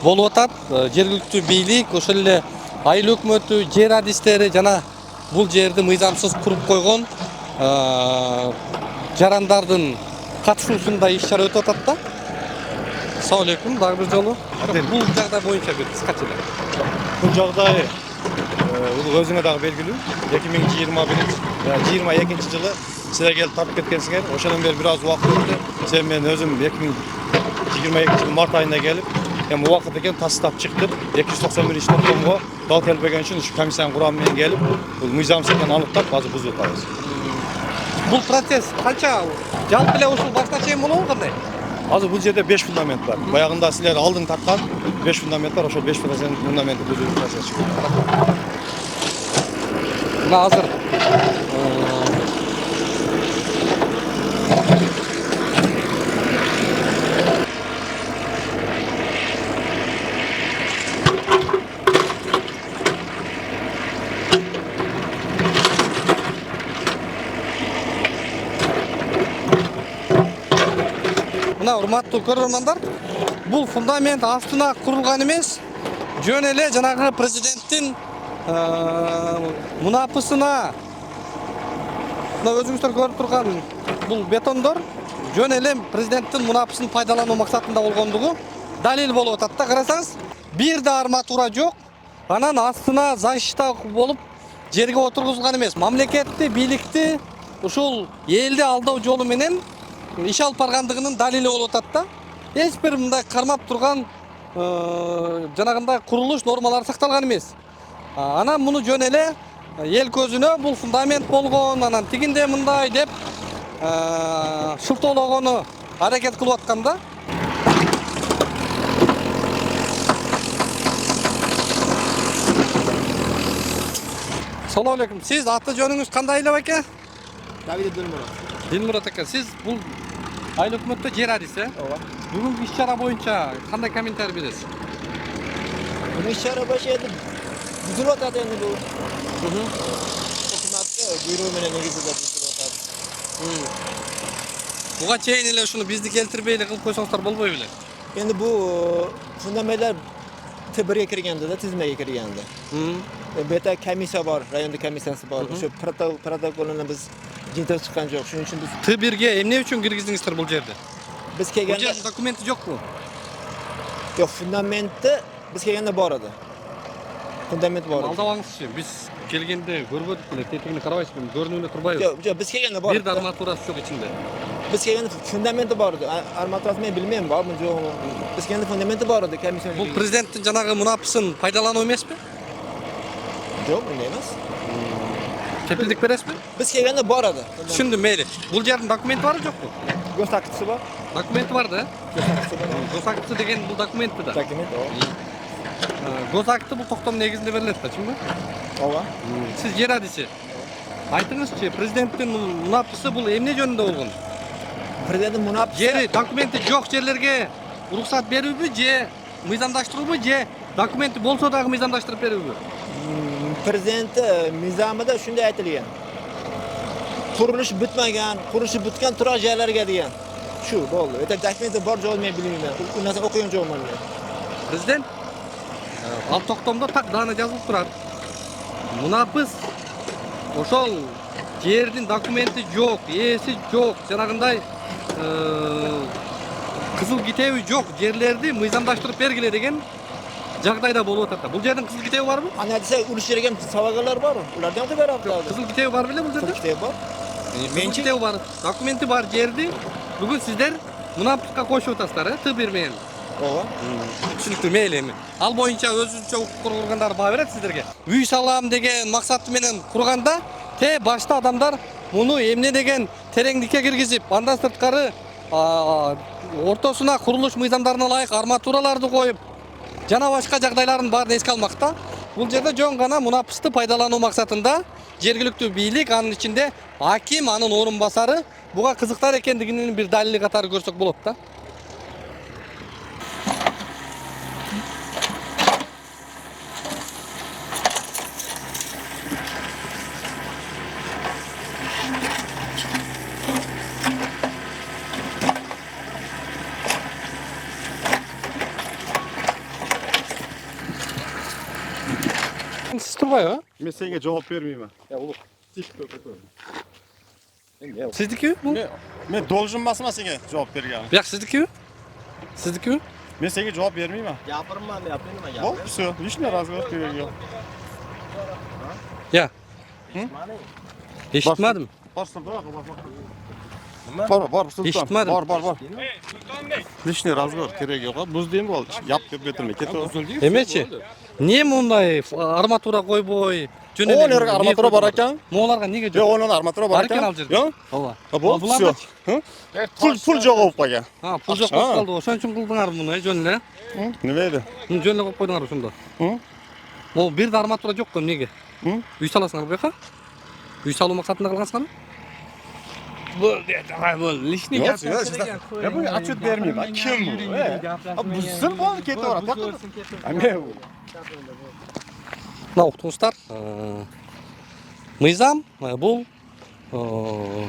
болуп атат. Жергиликтүү бийлик, ошол эле айыл өкмөтү, жер адистери жана бул жерди мыйзамсыз куруп койгон жарандардын катышуусунда иш-чара өтүп атат да. Assalamu alaikum, дагы бир жолу. Бул жагдай боюнча бир кыскача эле. Бул жагдай бул өзүңө дагы белгилүү. 2022 жылы силер келип тартып кеткенсиңер. Ошондон бери бир аз убакыт өттү. Сен мен өзүм 2022 жылы март айында келип, эми убакыт экен тастап чыктым. 291 токтомго дал келбеген үчүн ушу комиссиянын курамы менен келип, бул мыйзамсыз экенин аныктап, азыр бузуп атабыз. Бул процесс канча жалпы эле ушул башта чейин болобу кандай? Азыр бул жерде 5 фундамент бар. Баягында силер алдын тарткан 5 фундамент бар. Ошол 5 фундаментти бузуу процесси чыгып. Мына азыр мына урматтуу көрөрмандар, бул фундамент астына курулган эмес, жөн эле жанагы президенттин мунапысына. Мына өзүңүздөр көрүп турган бул бетондор жөн эле президенттин мунапысын пайдалануу максатында болгондугу далил болуп атат да. Карасаңыз, бир да арматура жок. Анан астына защита болуп жерге отургузулган эмес. Мамлекетти, бийликти, ушул элди алдоо жолу менен иш алып баргандыгынын далили болуп атат да. Эч бир мындай кармап турган жанагындай курулуш нормалары сакталган эмес. Анан муну жөн эле эл көзүнө бул фундамент болгон, анан тигинде мындай деп шылтоологону аракет кылып аткан да. Assalamu alaikum. Siz аты жөнүңүз кандай эле байке? Давид Дилмурат. Дилмурат ака, сиз бул айыл өкмөттө жер адиси, ооба. Бүгүнкү иш-чара боюнча кандай комментарий бересиз? Бүгүнкү иш-чара боюнча бузулуп атат эndi бул. Өкмөткө буйругу менен негизинде бузулуп атат. Буга чейин эле ушуну бизди келтирбей эле кылып койсоңуздар болбой беле? Endi bu fundamental T1'e kirgende de tizmeye kirgende. Beta komissiya var, rayonda komissiyasi var. Şu protokolunu biz jintir çıkan yok. Şunun için biz T1'ge emne üçün kirgizdingizler bul jerde? Biz kelgende Bu jerde dokumenti yok mu? Yok, fundamentti biz kelgende var edi. Fundament var. Aldabаңызчы, biz kelgende көрбөдүк беле, тетигине карабайсызбы, көрүнүп эле турбайбы? Yok, biz kelgende var. Bir de armaturası yok içinde. Biz kelgende fundamenti var edi. Armaturasını men bilmem, var mı yok mu? Biz kelgende fundamenti var edi komissiya. Bu prezidentin janagı münapıсын пайдалануу эмеспи? Yok, unda emas. Kepildik berесизби? Biz kelgende var edi. Түшүндүм, мейли. Бул жердин документи бар жокпу? Göz aktısı var. Документи бар да? Göz aktısı var. Göz akты деген бул документти да. Dokument o. Göz akты бул токтом негизинде берилет да, чынбы? Ооба. Сиз жер адиси. Айтыңызчы, президенттин мунапысы бул эмне жөнүндө болгон? Президенттин мунапысы жери, документи жок жерлерге уруксат берүүбү же мыйзамдаштыруубу же документи болсо дагы мыйзамдаштырып берүүбү? Prezidenti mizamida shunday aytilgan. Qurilish bitmagan, qurilishi bitgan turar joylarga degan. Shu bo'ldi. O'ta dokumenti bor joyini men bilmayman. U narsa o'qigan joyman men. Prezident ал токтомдо так даана жазылып турат. Мунапыс ошол жердин документи жок, ээси жок, жанагындай кызыл китеби жок жерлерди мыйзамдаштырып бергиле деген жагдайда болуп атат. Бул жердин кызыл китеби барбы? Аны десе уруш жерге сабагалар бар. Улардан да берип атат. Кызыл китеби бар беле бул жерде? Китеби бар. Кызыл китеби бар. Документи бар жерди бүгүн сиздер мунапыска кошуп атасыздар, T1 менен. Ооба. Түшүнүктүү, мейли эми. Ал боюнча өзүнчө укук коргоогундар баа берет сиздерге. Үй салам деген максаты менен курганда, башта адамдар муну эмне деген тереңдикке киргизип, андан сырткары ортосуна курулуш мыйзамдарына ылайык арматураларды коюп, жана башка жагдайлардын баарын эске алмакта. Бул жерде жөн гана мунапысты пайдалануу максатында жергиликтүү бийлик, анын ичинде аким, анын орун басары буга кызыктар экендигинин бир далили катары көрсөк болот да. турбайбы? Мен сенге жооп бермеймін. Сиздики бул? Мен должен басыма сенге жооп бергенім. Бияк сиздикиби? Сиздикиби? Мен сенге жооп бермеймін. Gapirma, gapirma, Бол, все, лишний разговор керек жоқ. Я. Eshitmadim. Барсın, бар, Султан. Eshitmadim. Бар. Лишний разговор керек жоқ. Бұз деймін бол, яп деп кетірме, кете. Эмечи? Эмне мындай арматура койбой? Ол жерге арматура бар екен. Мооларга неге Жоқ, жок? оның арматура бар екен. Ал жерде. Жоқ? Ооба. Бол, все. Пул жоқ болып қойған. Пул жок болуп калды. Ошон үчүн кылдыңар муну, жөн эле. Неме еді? Муну жөн эле коюп койдуңар ошондо. Могу бир да арматура жок го эмнеге? Үй саласыңар буяка? Үй салуу максатында кылгансыңарбы? Бул лишний Я бұл отчет бермеймін. Кім бұл? Бұзсын бол, кетіп барады. Мына уктуңуздар, мыйзам бул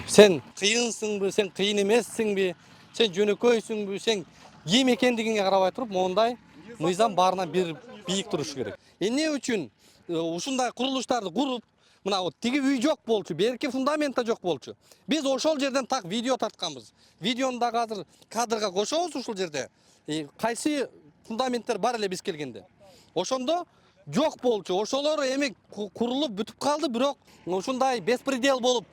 сен кыйынсыңбы, сен кыйын эмессиңби, сен жөнөкөйсүңбү, сен ким экендигиңе карабай туруп, моундай мыйзам баарынан бир бийик турушу керек. Эмне үчүн ушундай курулуштарды куруп, мына тиги үй жок болчу, берки фундамент да жок болчу. Биз ошол жерден так видео тартканбыз. Видеону дагы азыр кадрга кошобуз ушул жерде. Кайсы фундаменттер бар эле биз келгенде. Ошондо жок болчу. Ошолор эми курулуп бүтүп калды, бирок ушундай беспредел болуп,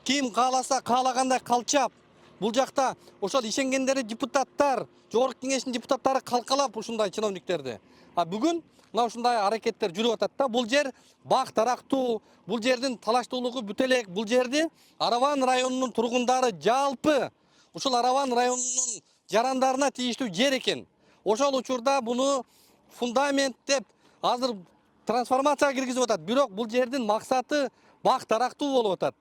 ким кааласа каалагандай калчап, бул жакта ошол ишенгендери депутаттар, жогорку кеңештин депутаттары калкалап ушундай чиновниктерди. А бүгүн мына ушундай аракеттер жүрүп атат да. Бул жер бак тарактуу, бул жердин талаштуулугу бүт элек. Бул жерди Араван районунун тургундары жалпы ушул Араван районунун жарандарына тийиштүү жер экен. Ошол учурда буну фундамент деп азыр трансформацияга киргизип атат. Бирок бул жердин максаты бак тарактуу болуп атат.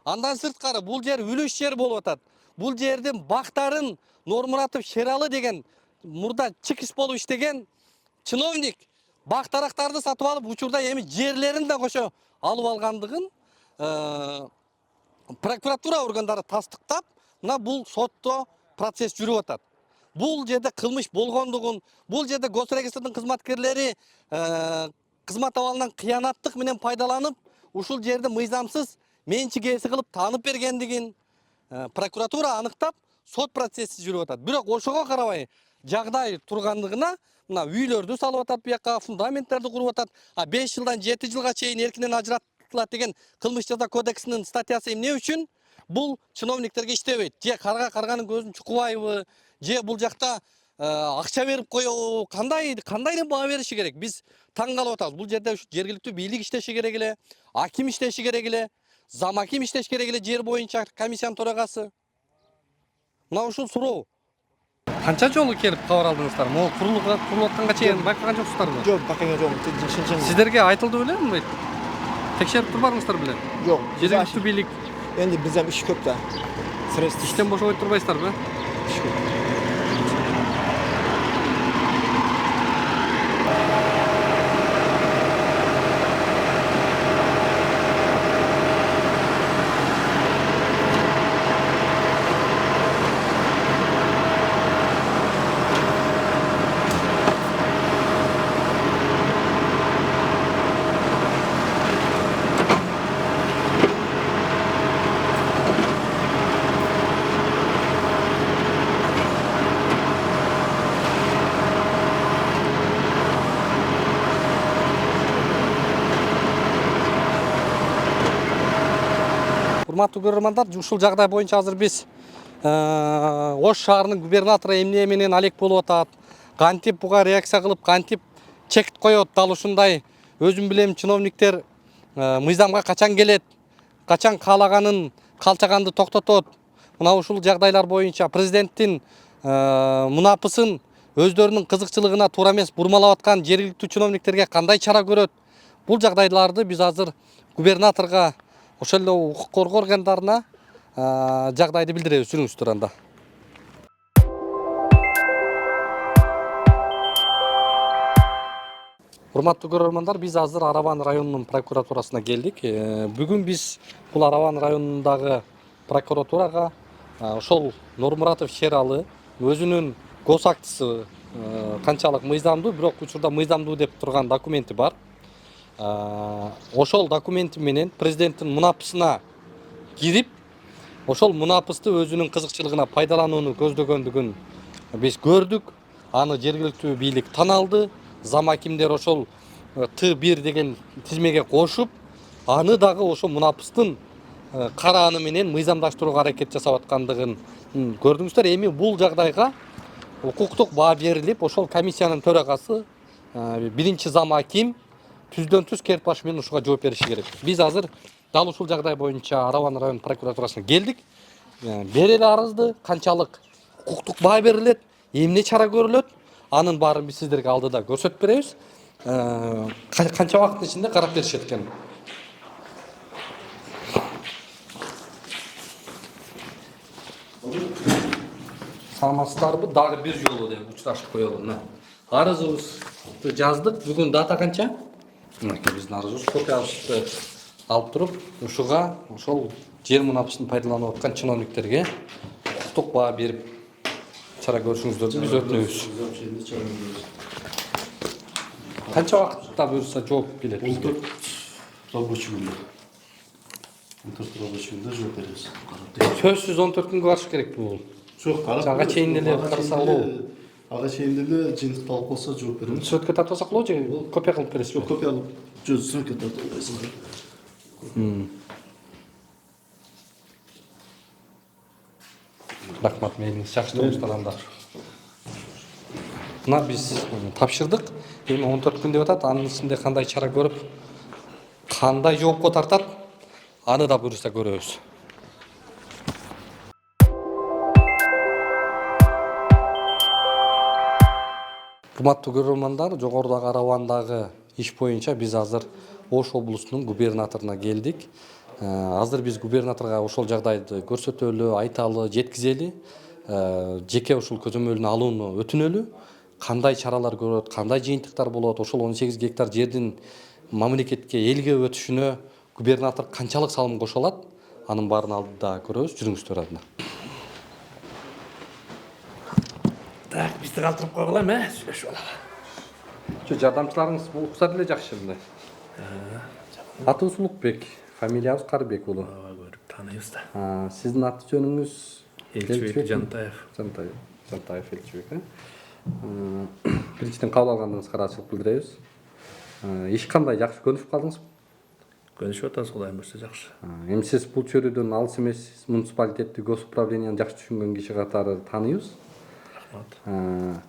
Андан сырткары бул жер үлүш жер болуп атат. Бул жердин бактарын Нурмуратов Шералы деген мурда чекис болуп иштеген чиновник бак тарактарды сатып алып, учурда эми жерлерин да кошо алып алгандыгын прокуратура органдары тастыктап, мына бул сотто процесс жүрүп атат. Бул жерде кылмыш болгондугун, бул жерде госрегистрдин кызматкерлери кызмат абалынан кыянаттык менен пайдаланып, ушул жерди мыйзамсыз менчик ээси кылып таанып бергендигин прокуратура аныктап, сот процесси жүрүп атат. Бирок ошого карабай жагдай тургандыгына мына үйлөрдү салып атат, буяка фундаменттерди куруп атат. 5 жылдан 7 жылга чейин эркинен ажыратылат деген кылмыш жаза кодексинин статьясы эмне үчүн бул чиновниктерге иштебейт? Же карганын көзүн чукубайбы? Же бул жакта акча берип коебу? Кандай баа бериши керек? Биз таң калып атабыз. Бул жерде жергиликтүү бийлик иштеши керек эле, аким иштеши керек эле, зам аким иштеши керек эле, жер боюнча комиссиянын төрагасы. Мына ушул суроо. Канча жолу келип кабар алдыңыздар? Могу курулуп атканга чейин байкаган жоксуздарбы? Жок, байкаган жокмун. Сиздерге айтылды белемби? Текшерип турбадыңыздар беле? Жок. Жергиликтүү бийлик Энди бизден иш көп да. Средств иштен бошобой турбайсыздарбы? Урматтуу көрөрмандар, ушул жагдай боюнча азыр биз Ош шаарынын губернатору эмне менен алек болуп атат, кантип буга реакция кылып, кантип чек коет, дал ушундай өзүм билем чиновниктер мыйзамга качан келет, качан каалаганын, калчаганды токтотот. Мына ушул жагдайлар боюнча президенттин мунапысын өздөрүнүн кызыкчылыгына туура эмес бурмалап аткан жергиликтүү чиновниктерге кандай чара көрөт? Бул жагдайларды биз азыр губернаторго, ошол эле укук коргоо органдарына жагдайды билдиребиз. Жүрүңүздөр анда. Урматтуу көрөрмандар, биз азыр Араван районунун прокуратурасына келдик. Бүгүн биз бул Араван районундагы прокуратурага ошол Нурмуратов Шералы өзүнүн гос актысы канчалык мыйзамдуу, бирок учурда мыйзамдуу деп турган документи бар. ошол документи менен президенттин мунапысына кирип, ошол мунапысты өзүнүн кызыкчылыгына пайдаланууну көздөгөндүгүн биз көрдүк. Аны жергиликтүү бийлик тан алды. Зам акимдер ошол Т1 деген тизмеге кошуп, аны дагы ошо мунапыстын карааны менен мыйзамдаштырууга аракет жасап аткандыгын көрдүңүздөр. Эми бул жагдайга укуктук баа берилип, ошол комиссиянын төрагасы биринчи зам аким түздөн түз керт башы менен ушуга жооп бериши керек. Биз азыр дал ушул жагдай боюнча Араван район прокуратурасына келдик. Берели арызды, канчалык укуктук баа берилет, эмне чара көрүлөт, анын баарын биз сиздерге алдыда көрсөтүп беребиз. Канча убакыттын ичинде карап беришет экен. Саламатсыздарбы? Дагы бир жолу деп учурашып коелу. Арызыбызды жаздык. Бүгүн дата канча? Биздин арызыбыз копиябызды алып туруп, ушуга ошол жер мунапысын пайдаланып аткан чиновниктерге укуктук баа берип чара көрүшүңүздөрдү биз өтүнөбүз. Канча убакытта буюрса жооп келет бизге? 14 рабочий күндө. 14 рабочий күндө жооп беребиз. Сөзсүз 14 күнгө барыш керек бул. Жок, ага чейин эле караса болобу? Ага чейин эле жыйынтыкталып калса жооп беребиз. Сүрөткө тартасак болобу же копия кылып бересизби? Жок, копия алып, сүрөткө тартып албайсыздар. Рахмат, мейилиңиз жакшы турмуштар анда. Мына биз тапшырдык. Эми 14 күн деп атат. Анын ичинде кандай чара көрүп, кандай жоопко тартат, аны да буюрса көрөбүз. Кымбаттуу көрөрмандар, жогорудагы Аравандагы иш боюнча биз азыр Ош облусунун губернаторуна келдик. Азыр биз губернаторго ошол жагдайды көрсөтөлү, айталы, жеткизели, жеке ушул көзөмөлүнө алууну өтүнөлү. Кандай чаралар көрөт, кандай жыйынтыктар болот, ошол 18 гектар жердин мамлекетке, элге өтүшүнө губернатор канчалык салым кошо алат, анын баарын алдыда көрөбүз. Жүрүңүздөр алдына. Так, бизди калтырып койгула, сүйлөшүп алалы. Жо жардамчыларыңыз бул укса деле жакшы эле. Атыбыз Улукбек, фамилиябыз Карыбек уулу. Көрүп тааныйбыз да. Сиздин аты жөнүңүз? Элчибек Жантаев. Жантаев Элчибек. Биринчиден кабыл алгандыгыңызга ыраазычылык билдиребиз. Иш кандай, жакшы көнүшүп калдыңызбы? Көнүшүп атабыз, Кудайым буйрса жакшы. Эми сиз бул чөйрөдөн алыс эмес муниципалитетти, госуправленияны жакшы түшүнгөн киши катары тааныйбыз. Рахмат.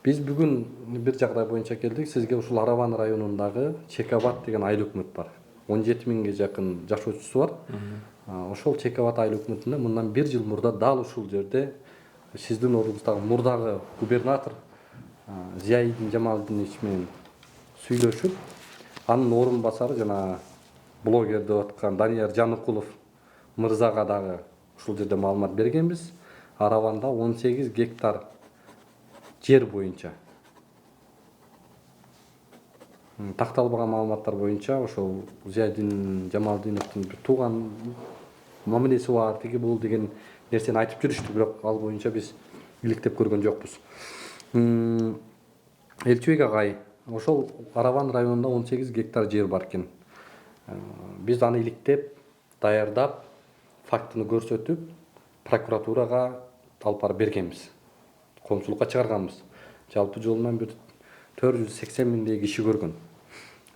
Биз бүгүн бир жагдай боюнча келдик. Сизге ушул Араван районундагы Чекабат деген айыл өкмөт бар. 17 миңге жакын жашоочусу бар. Ошол Чекабат айыл өкмөтүндө мындан 1 жыл мурда дал ушул жерде сиздин ордуңуздагы мурдагы губернатор Зияидин Жамалдинович менен сүйлөшүп, анын орун басары жана блогер деп аткан Данияр Жаныкулов мырзага дагы ушул жерде маалымат бергенбиз. Араванда 18 гектар жер боюнча. Такталбаган маалыматтар боюнча ошол Зияидин Жамалдиновдун бир тууган мамилеси бар, тиги бул деген нерсени айтып жүрүштү, бирок ал боюнча биз иликтеп көргөн жокпуз. Элчибек агай, ошол Араван районунда 18 гектар жер бар экен. Биз аны иликтеп, даярдап, фактыны көрсөтүп, прокуратурага алып барып бергенбиз. Коомчулукка чыгарганбыз. Жалпы жолунан бир 480 миңдей киши көргөн.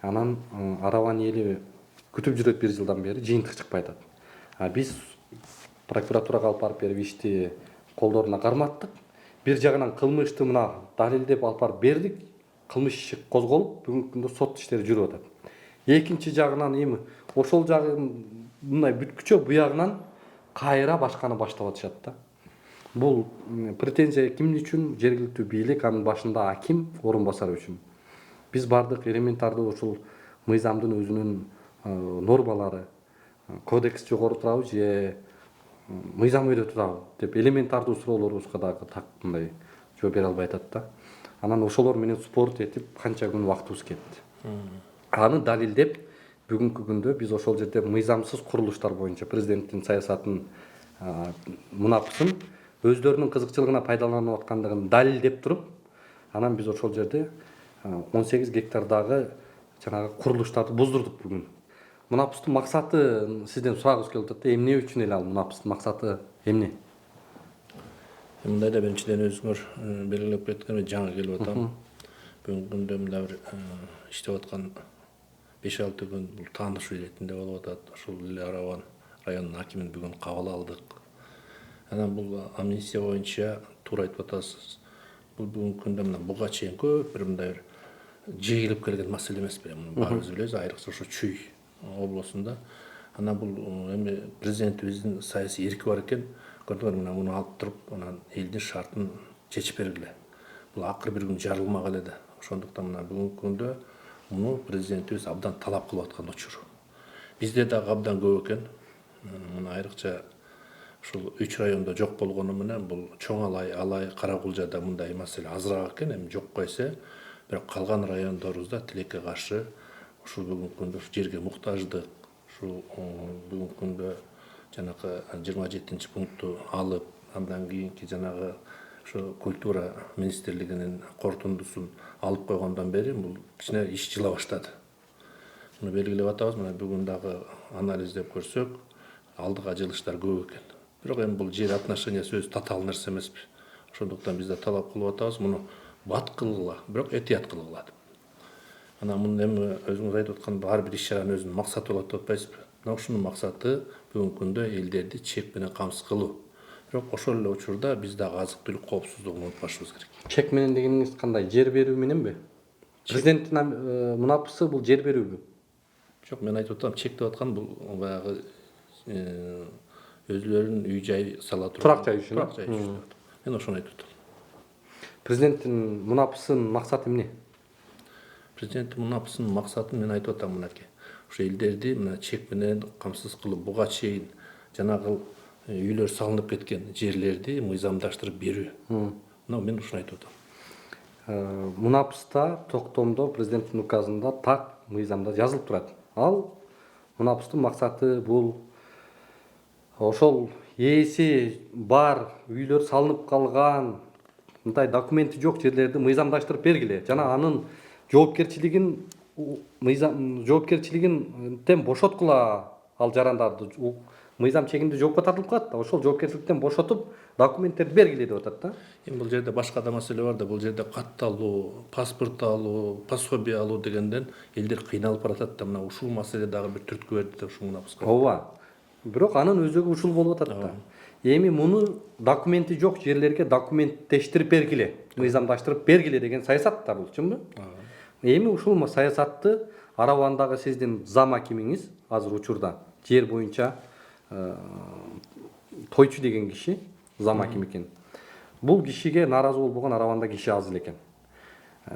Анан Араван эли күтүп жүрөт 1 жылдан бери, жыйынтык чыкпай атат. Биз прокуратурага алып барып берип ишти колдоруна карматтык. Бир жагынан кылмышты мына далилдеп алып барып бердик. Кылмыш иши козголуп, бүгүнкү күндө сот иштери жүрүп атат. Экинчи жагынан эми ошол жагын мындай бүткүчө буягынан кайра башканы баштап атышат да. Бул претензия ким үчүн? Жергиликтүү бийлик, анын башында аким, орун басары үчүн. Биз бардык элементардуу ушул мыйзамдын өзүнүн нормалары, кодекс жогору турабы же мыйзам өйдө турабы деп элементардуу суроолорубузга дагы мындай жооп бере албай атат да. Анан ошолор менен спорт этип канча күн убактыбыз кетти. Аны далилдеп, бүгүнкү күндө биз ошол жерде мыйзамсыз курулуштар боюнча президенттин саясатын мунапысын өздөрүнүн кызыкчылыгына пайдаланып аткандыгын далилдеп туруп, анан биз ошол жерде 18 гектардагы жанагы курулуштарды буздурдук бүгүн. Мунапыстын максаты сизден сурагыбыз келип атат. Эмне үчүн эле ал мунапыстын максаты эмне? Мындай да биринчиден өзүңөр белгилеп кеткен жаңы келип атам. Бүгүнкү күндө мында бир иштеп аткан 5-6 күн бул тааныш иретинде болуп атат. Ушул Араван районунун акимин бүгүн кабыл алдык. Анан бул амнистия боюнча туура айтып атасыз. Бул бүгүнкү күндө мына буга чейин көп бир мындай бир жегилип келген маселе эмес бе? Муну баарыбыз билебиз, айрыкча ошо Чүй облусунда. Анан бул эми президентибиздин саясий эрки бар экен. Көрдүңөр мына муну алып туруп, анан элдин шартын чечип бергиле. Бул акыры бир күн жарылмак эле да. Ошондуктан мына бүгүнкү күндө муну президентибиз абдан талап кылып аткан учур. Бизде дагы абдан көп экен. Муну айрыкча ушул 3 райондо жок болгону менен бул Чоң Алай, Каракулжада мындай маселе азыраак экен, эми жокко эсе, бирок калган райондорубузда тилекке каршы ушул бүгүнкү күндө жерге муктаждык, ушул бүгүнкү күндө жанагы 27 пунктту алып, андан кийинки жанагы ошо культура министрлигинин корутундусун алып койгондон бери бул кичине иш жыла баштады. Муну белгилеп атабыз, мына бүгүн дагы анализдеп көрсөк, алдыга жылыштар көп экен. Бирок эми бул жер отношениясы өзү татаал нерсе эмеспи. Ошондуктан биз да талап кылып атабыз, муну бат кылгыла, бирок этият кылгыла. Анан мунун эми өзүңүз айтып аткан ар бир иш-чаранын өзүнүн максаты болот деп атпайсызбы? Мына ушунун максаты бүгүнкү күндө элдерди чек менен камсыз кылуу. Бирок ошол эле учурда биз дагы азык-түлүк коопсуздугун унутпашыбыз керек. Чек менен дегениңиз кандай? Жер берүү мененби? Президенттин мунапысы бул жер берүүбү? Жок, мен айтып атам, чек деп аткан бул баягы өзүлөрүнүн үй жай сала туруп. Турак жай үчүн. Турак жай үчүн. Мен ошону айтып атам. Президенттин мунапысынын максаты эмне? Президенттин мунапысынын максатын мен айтып атам мынакей. Ошо элдерди мына чек менен камсыз кылып, буга чейин жанагы үйлөр салынып кеткен жерлерди мыйзамдаштырып берүү. Мына мен ушуну айтып атам. Мунапыста токтомдо президенттин указында так мыйзамда жазылып турат. Ал мунапыстын максаты бул ошол ээси бар үйлөр салынып калган мындай документи жок жерлерди мыйзамдаштырып бергиле жана анын жоопкерчилигинтен бошоткула ал жарандарды. Мыйзам чегинде жокко тартылып калат да, ошол жоопкерчиликтен бошотуп документтерди бергиле деп атат да. Эми бул жерде башка да маселе бар да, бул жерде катталуу, паспорт алуу, пособие алуу дегенден элдер кыйналып баратат да, мына ушул маселе дагы бир түрткү берди да ушул мунапыска. Ооба. Бирок анын өзөгү ушул болуп атат да. Эми муну документи жок жерлерге документтештирип бергиле, мыйзамдаштырып бергиле деген саясат да бул, чынбы? Эми ушул саясатты Аравандагы сиздин зам акимиңиз азыр учурда жер боюнча Тойчу деген киши зам аким экен. Бул кишиге нааразы болгон Араванда киши аз эле экен.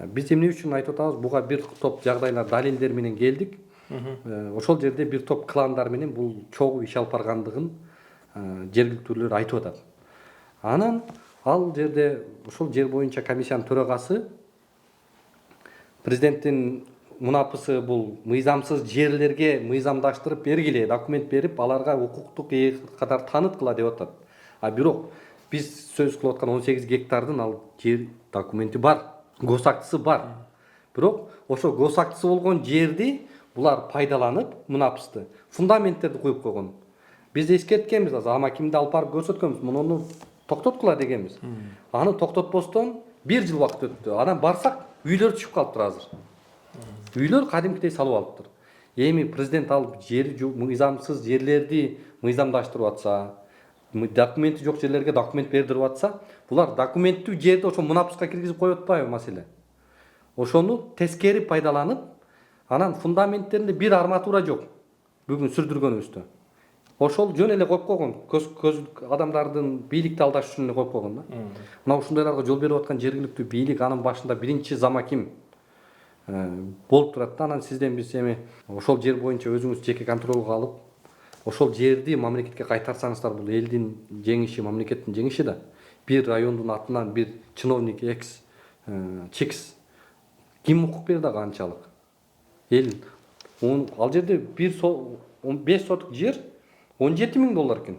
Биз эмне үчүн айтып атабыз? Буга бир топ жагдайлар далилдер менен келдик. Ошол жерде бир топ кландар менен бул чогуу иш алып баргандыгын жергиликтүүлөр айтып атат. Анан ал жерде ошол жер боюнча комиссиянын төрагасы президенттин мунапысы бул мыйзамсыз жерлерге мыйзамдаштырып бергиле, документ берип, аларга укуктук ээ катар тааныткыла деп атат. Бирок биз сөз кылып аткан 18 гектардын ал жер документи бар, госактысы бар. Бирок ошо госактысы болгон жерди булар пайдаланып, мунапысты фундаменттерди куюп койгон. Биз эскерткенбиз, зам акимди алып барып көрсөткөнбүз, муну токтоткула дегенбиз. Аны токтотпостон 1 жыл убакыт өттү. Анан барсак, үйлөр түшүп калыптыр азыр. Үйлөр кадимкидей салып алыптыр. Эми президент ал мыйзамсыз жерлерди мыйзамдаштырып атса, документи жок жерлерге документ бердирип атса, булар документтүү жерди ошо мунапыска киргизип коюп атпайбы маселе? Ошону тескери пайдаланып, анан фундаменттеринде бир арматура жок. Бүгүн сүрдүргөнүбүздө. Ошол жөн эле коюп койгон, көз адамдардын бийликти алдаш үчүн эле коюп койгон да. Мына ушундайларга жол берип аткан жергиликтүү бийлик, анын башында биринчи зам аким болуп турат да. Анан сизден биз эми ошол жер боюнча өзүңүз жеке контролго алып, ошол жерди мамлекетке кайтарсаңыздар, бул элдин жеңиши, мамлекеттин жеңиши да. Бир райондун атынан бир чиновник чекс ким укук берди ага анчалык? Эл ал жерде 5 сотук жер $17.000 экен.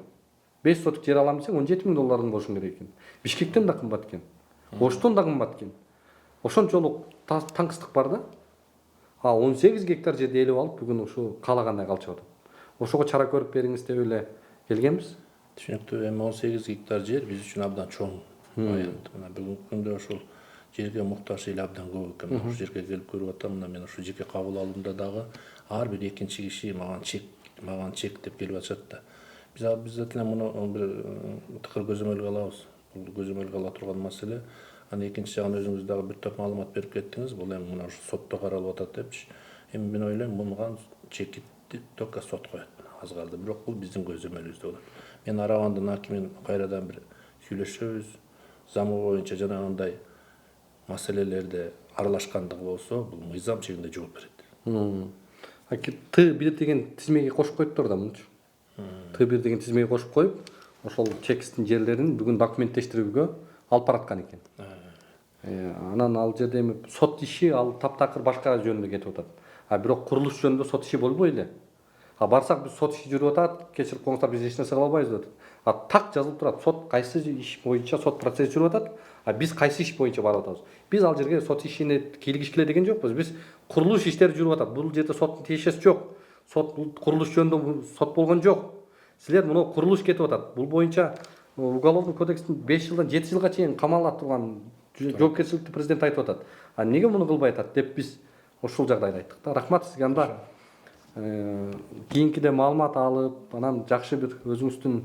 5 сотук жер алам десең $17.000 болушун керек экен. Бишкектен да кымбат экен. Оштон да кымбат экен. Ошончолук таңкыстык бар да. 18 гектар жерди ээлеп алып бүгүн ушу каалагандай калчып атат. Ошого чара көрүп бериңиз деп эле келгенбиз. Түшүнүктүү, эми 18 гектар жер биз үчүн абдан чоң аянт. Мына бүгүнкү күндө ошол жерге муктаж эл абдан көп экен. Ошол жерге келип көрүп атам. Мына мен ушу жеке кабыл алуумда дагы ар бир экинчи киши маган чек деп келип атышат да. Биз деле муну бир тыкыр көзөмөлгө алабыз. Бул көзөмөлгө ала турган маселе. Аны экинчи жагын өзүңүз дагы бир топ маалымат берип кеттиңиз. Бул эми мына ушу сотто каралып атат депчи. Эми мен ойлойм муну чекитти только сот коет. Аз калды. Бирок бул биздин көзөмөлүбүздө болот. Мен Арабандын акимин кайрадан бир сүйлөшөбүз. Замы боюнча жанагындай маселелерде аралашкандыгы болсо, бул мыйзам чегинде жооп берет. Т1 деген тизмеге кошуп коюптур да мынчу. Т1 деген тизмеге кошуп коюп, ошол чекисттин жерлерин бүгүн документтештирүүгө алып бараткан экен. Анан ал жерде эми сот иши ал таптакыр башка жөнүндө кетип атат. Бирок курулуш жөнүндө сот иши болбой эле. Барсак биз сот иши жүрүп атат, кечирип коюңуздар биз эч нерсе кыла албайбыз деп атат. Так жазылып турат. Сот кайсы иш боюнча сот процесси жүрүп атат, биз кайсы иш боюнча барып атабыз. Биз ал жерге сот ишине кийлигишкиле деген жокпуз. Биз курулуш иштери жүрүп атат. Бул жерде соттун тиешеси жок. Сот курулуш жөнүндө сот болгон жок. Силер мына курулуш кетип атат. Бул боюнча уголовный кодекстин 5 жылдан 7 жылга чейин камалат турган жоопкерчиликти президент айтып атат. Эмнеге муну кылбай атат деп биз ошол жагдайда айттык да. Рахмат сизге. Анда кийинкиде маалымат алып, анан жакшы бир өзүңүздүн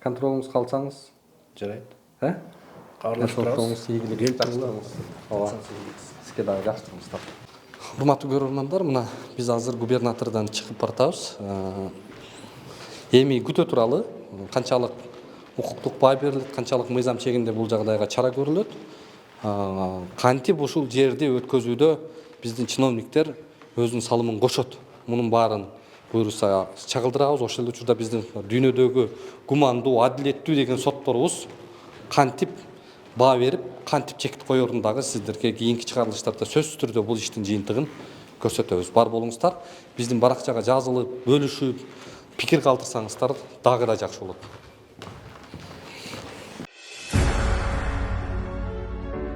контролуңузга алсаңыз жарайт. Каалашабыз. Ийгилик жакшылыгыңыз. Сизге дагы жакшылыгыңыз. Урматтуу көрөрмандар, мына биз азыр губернатордон чыгып баратабыз. Эми күтө туралы канчалык укуктук баа берилет, канчалык мыйзам чегинде бул жагдайга чара көрүлөт. Кантип ушул жерди өткөзүүдө биздин чиновниктер өзүнүн салымын кошот. Мунун баарын буйруса чагылдырабыз. Ошол учурда биздин дүйнөдөгү гумандуу, адилеттүү деген сотторубуз кантип баа берип, кантип чекит коерун дагы сиздерге кийинки чыгарылыштарда сөзсүз түрдө бул иштин жыйынтыгын көрсөтөбүз. Бар болуңуздар. Биздин баракчага жазылып, бөлүшүп, пикир калтырсаңыздар дагы да жакшы болот.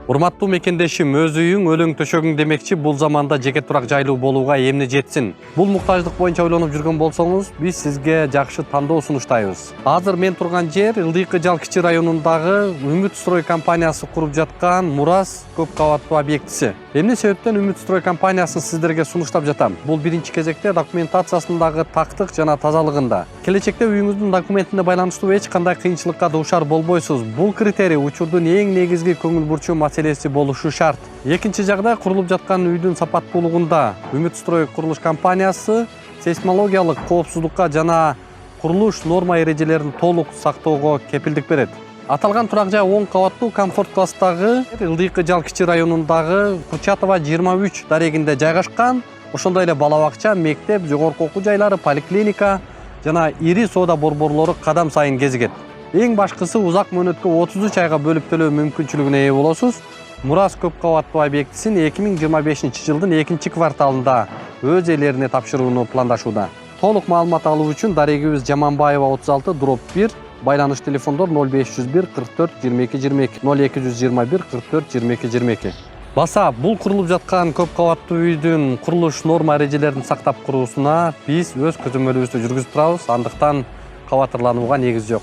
Урматтуу мекендешим, өз үйүң, өлөң төшөгүң демекчи, бул заманда жеке турак жайлуу болууга эмне жетсин. Бул муктаждык боюнча ойлонуп жүргөн болсоңуз, биз сизге жакшы тандоо сунуштайбыз. Азыр мен турган жер Ылдыйкы Жал кичи районундагы Үмүт строй компаниясы куруп жаткан Мурас көп кабаттуу объектиси. Эмне себептен Үмүт строй компаниясын сиздерге сунуштап жатам? Бул биринчи кезекте документациясындагы тактык жана тазалыгында. Келечекте үйүңүздүн документине байланыштуу эч кандай кыйынчылыкка дуушар болбойсуз. Бул критерий учурдун эң негизги көңүл бурчу маселеси болушу шарт. Экинчи жагдай, курулуп жаткан үйдүн сапаттуулугунда Үмүт строй курулуш компаниясы сейсмологиялык коопсуздукка жана курулуш норма эрежелерин толук сактоого кепилдик берет. Аталган турак жай 10 кабаттуу комфорт класстагы Ылдыйкы Жал кичи районундагы Курчатова 23 дарегинде жайгашкан. Ошондой эле бала бакча, мектеп, жогорку окуу жайлары, поликлиника жана ири соода борборлору кадам сайын кезигет. Эң башкысы узак мөөнөткө 33 айга бөлүп төлөө мүмкүнчүлүгүнө ээ болосуз. Мурас көп кабаттуу объектисин 2025 жылдын 2 кварталында өз ээлерине тапшырууну пландашууда. Толук маалымат алуу үчүн дарегибиз Жаманбаева 36/1, байланыш телефондор 0501 44 22 22, 0221 44 22 22. Баса, бул курулуп жаткан көп кабаттуу үйдүн курулуш норма эрежелерин сактап куруусуна биз өз көзөмөлүбүздү жүргүзүп турабыз. Андыктан кабатырланууга негиз жок.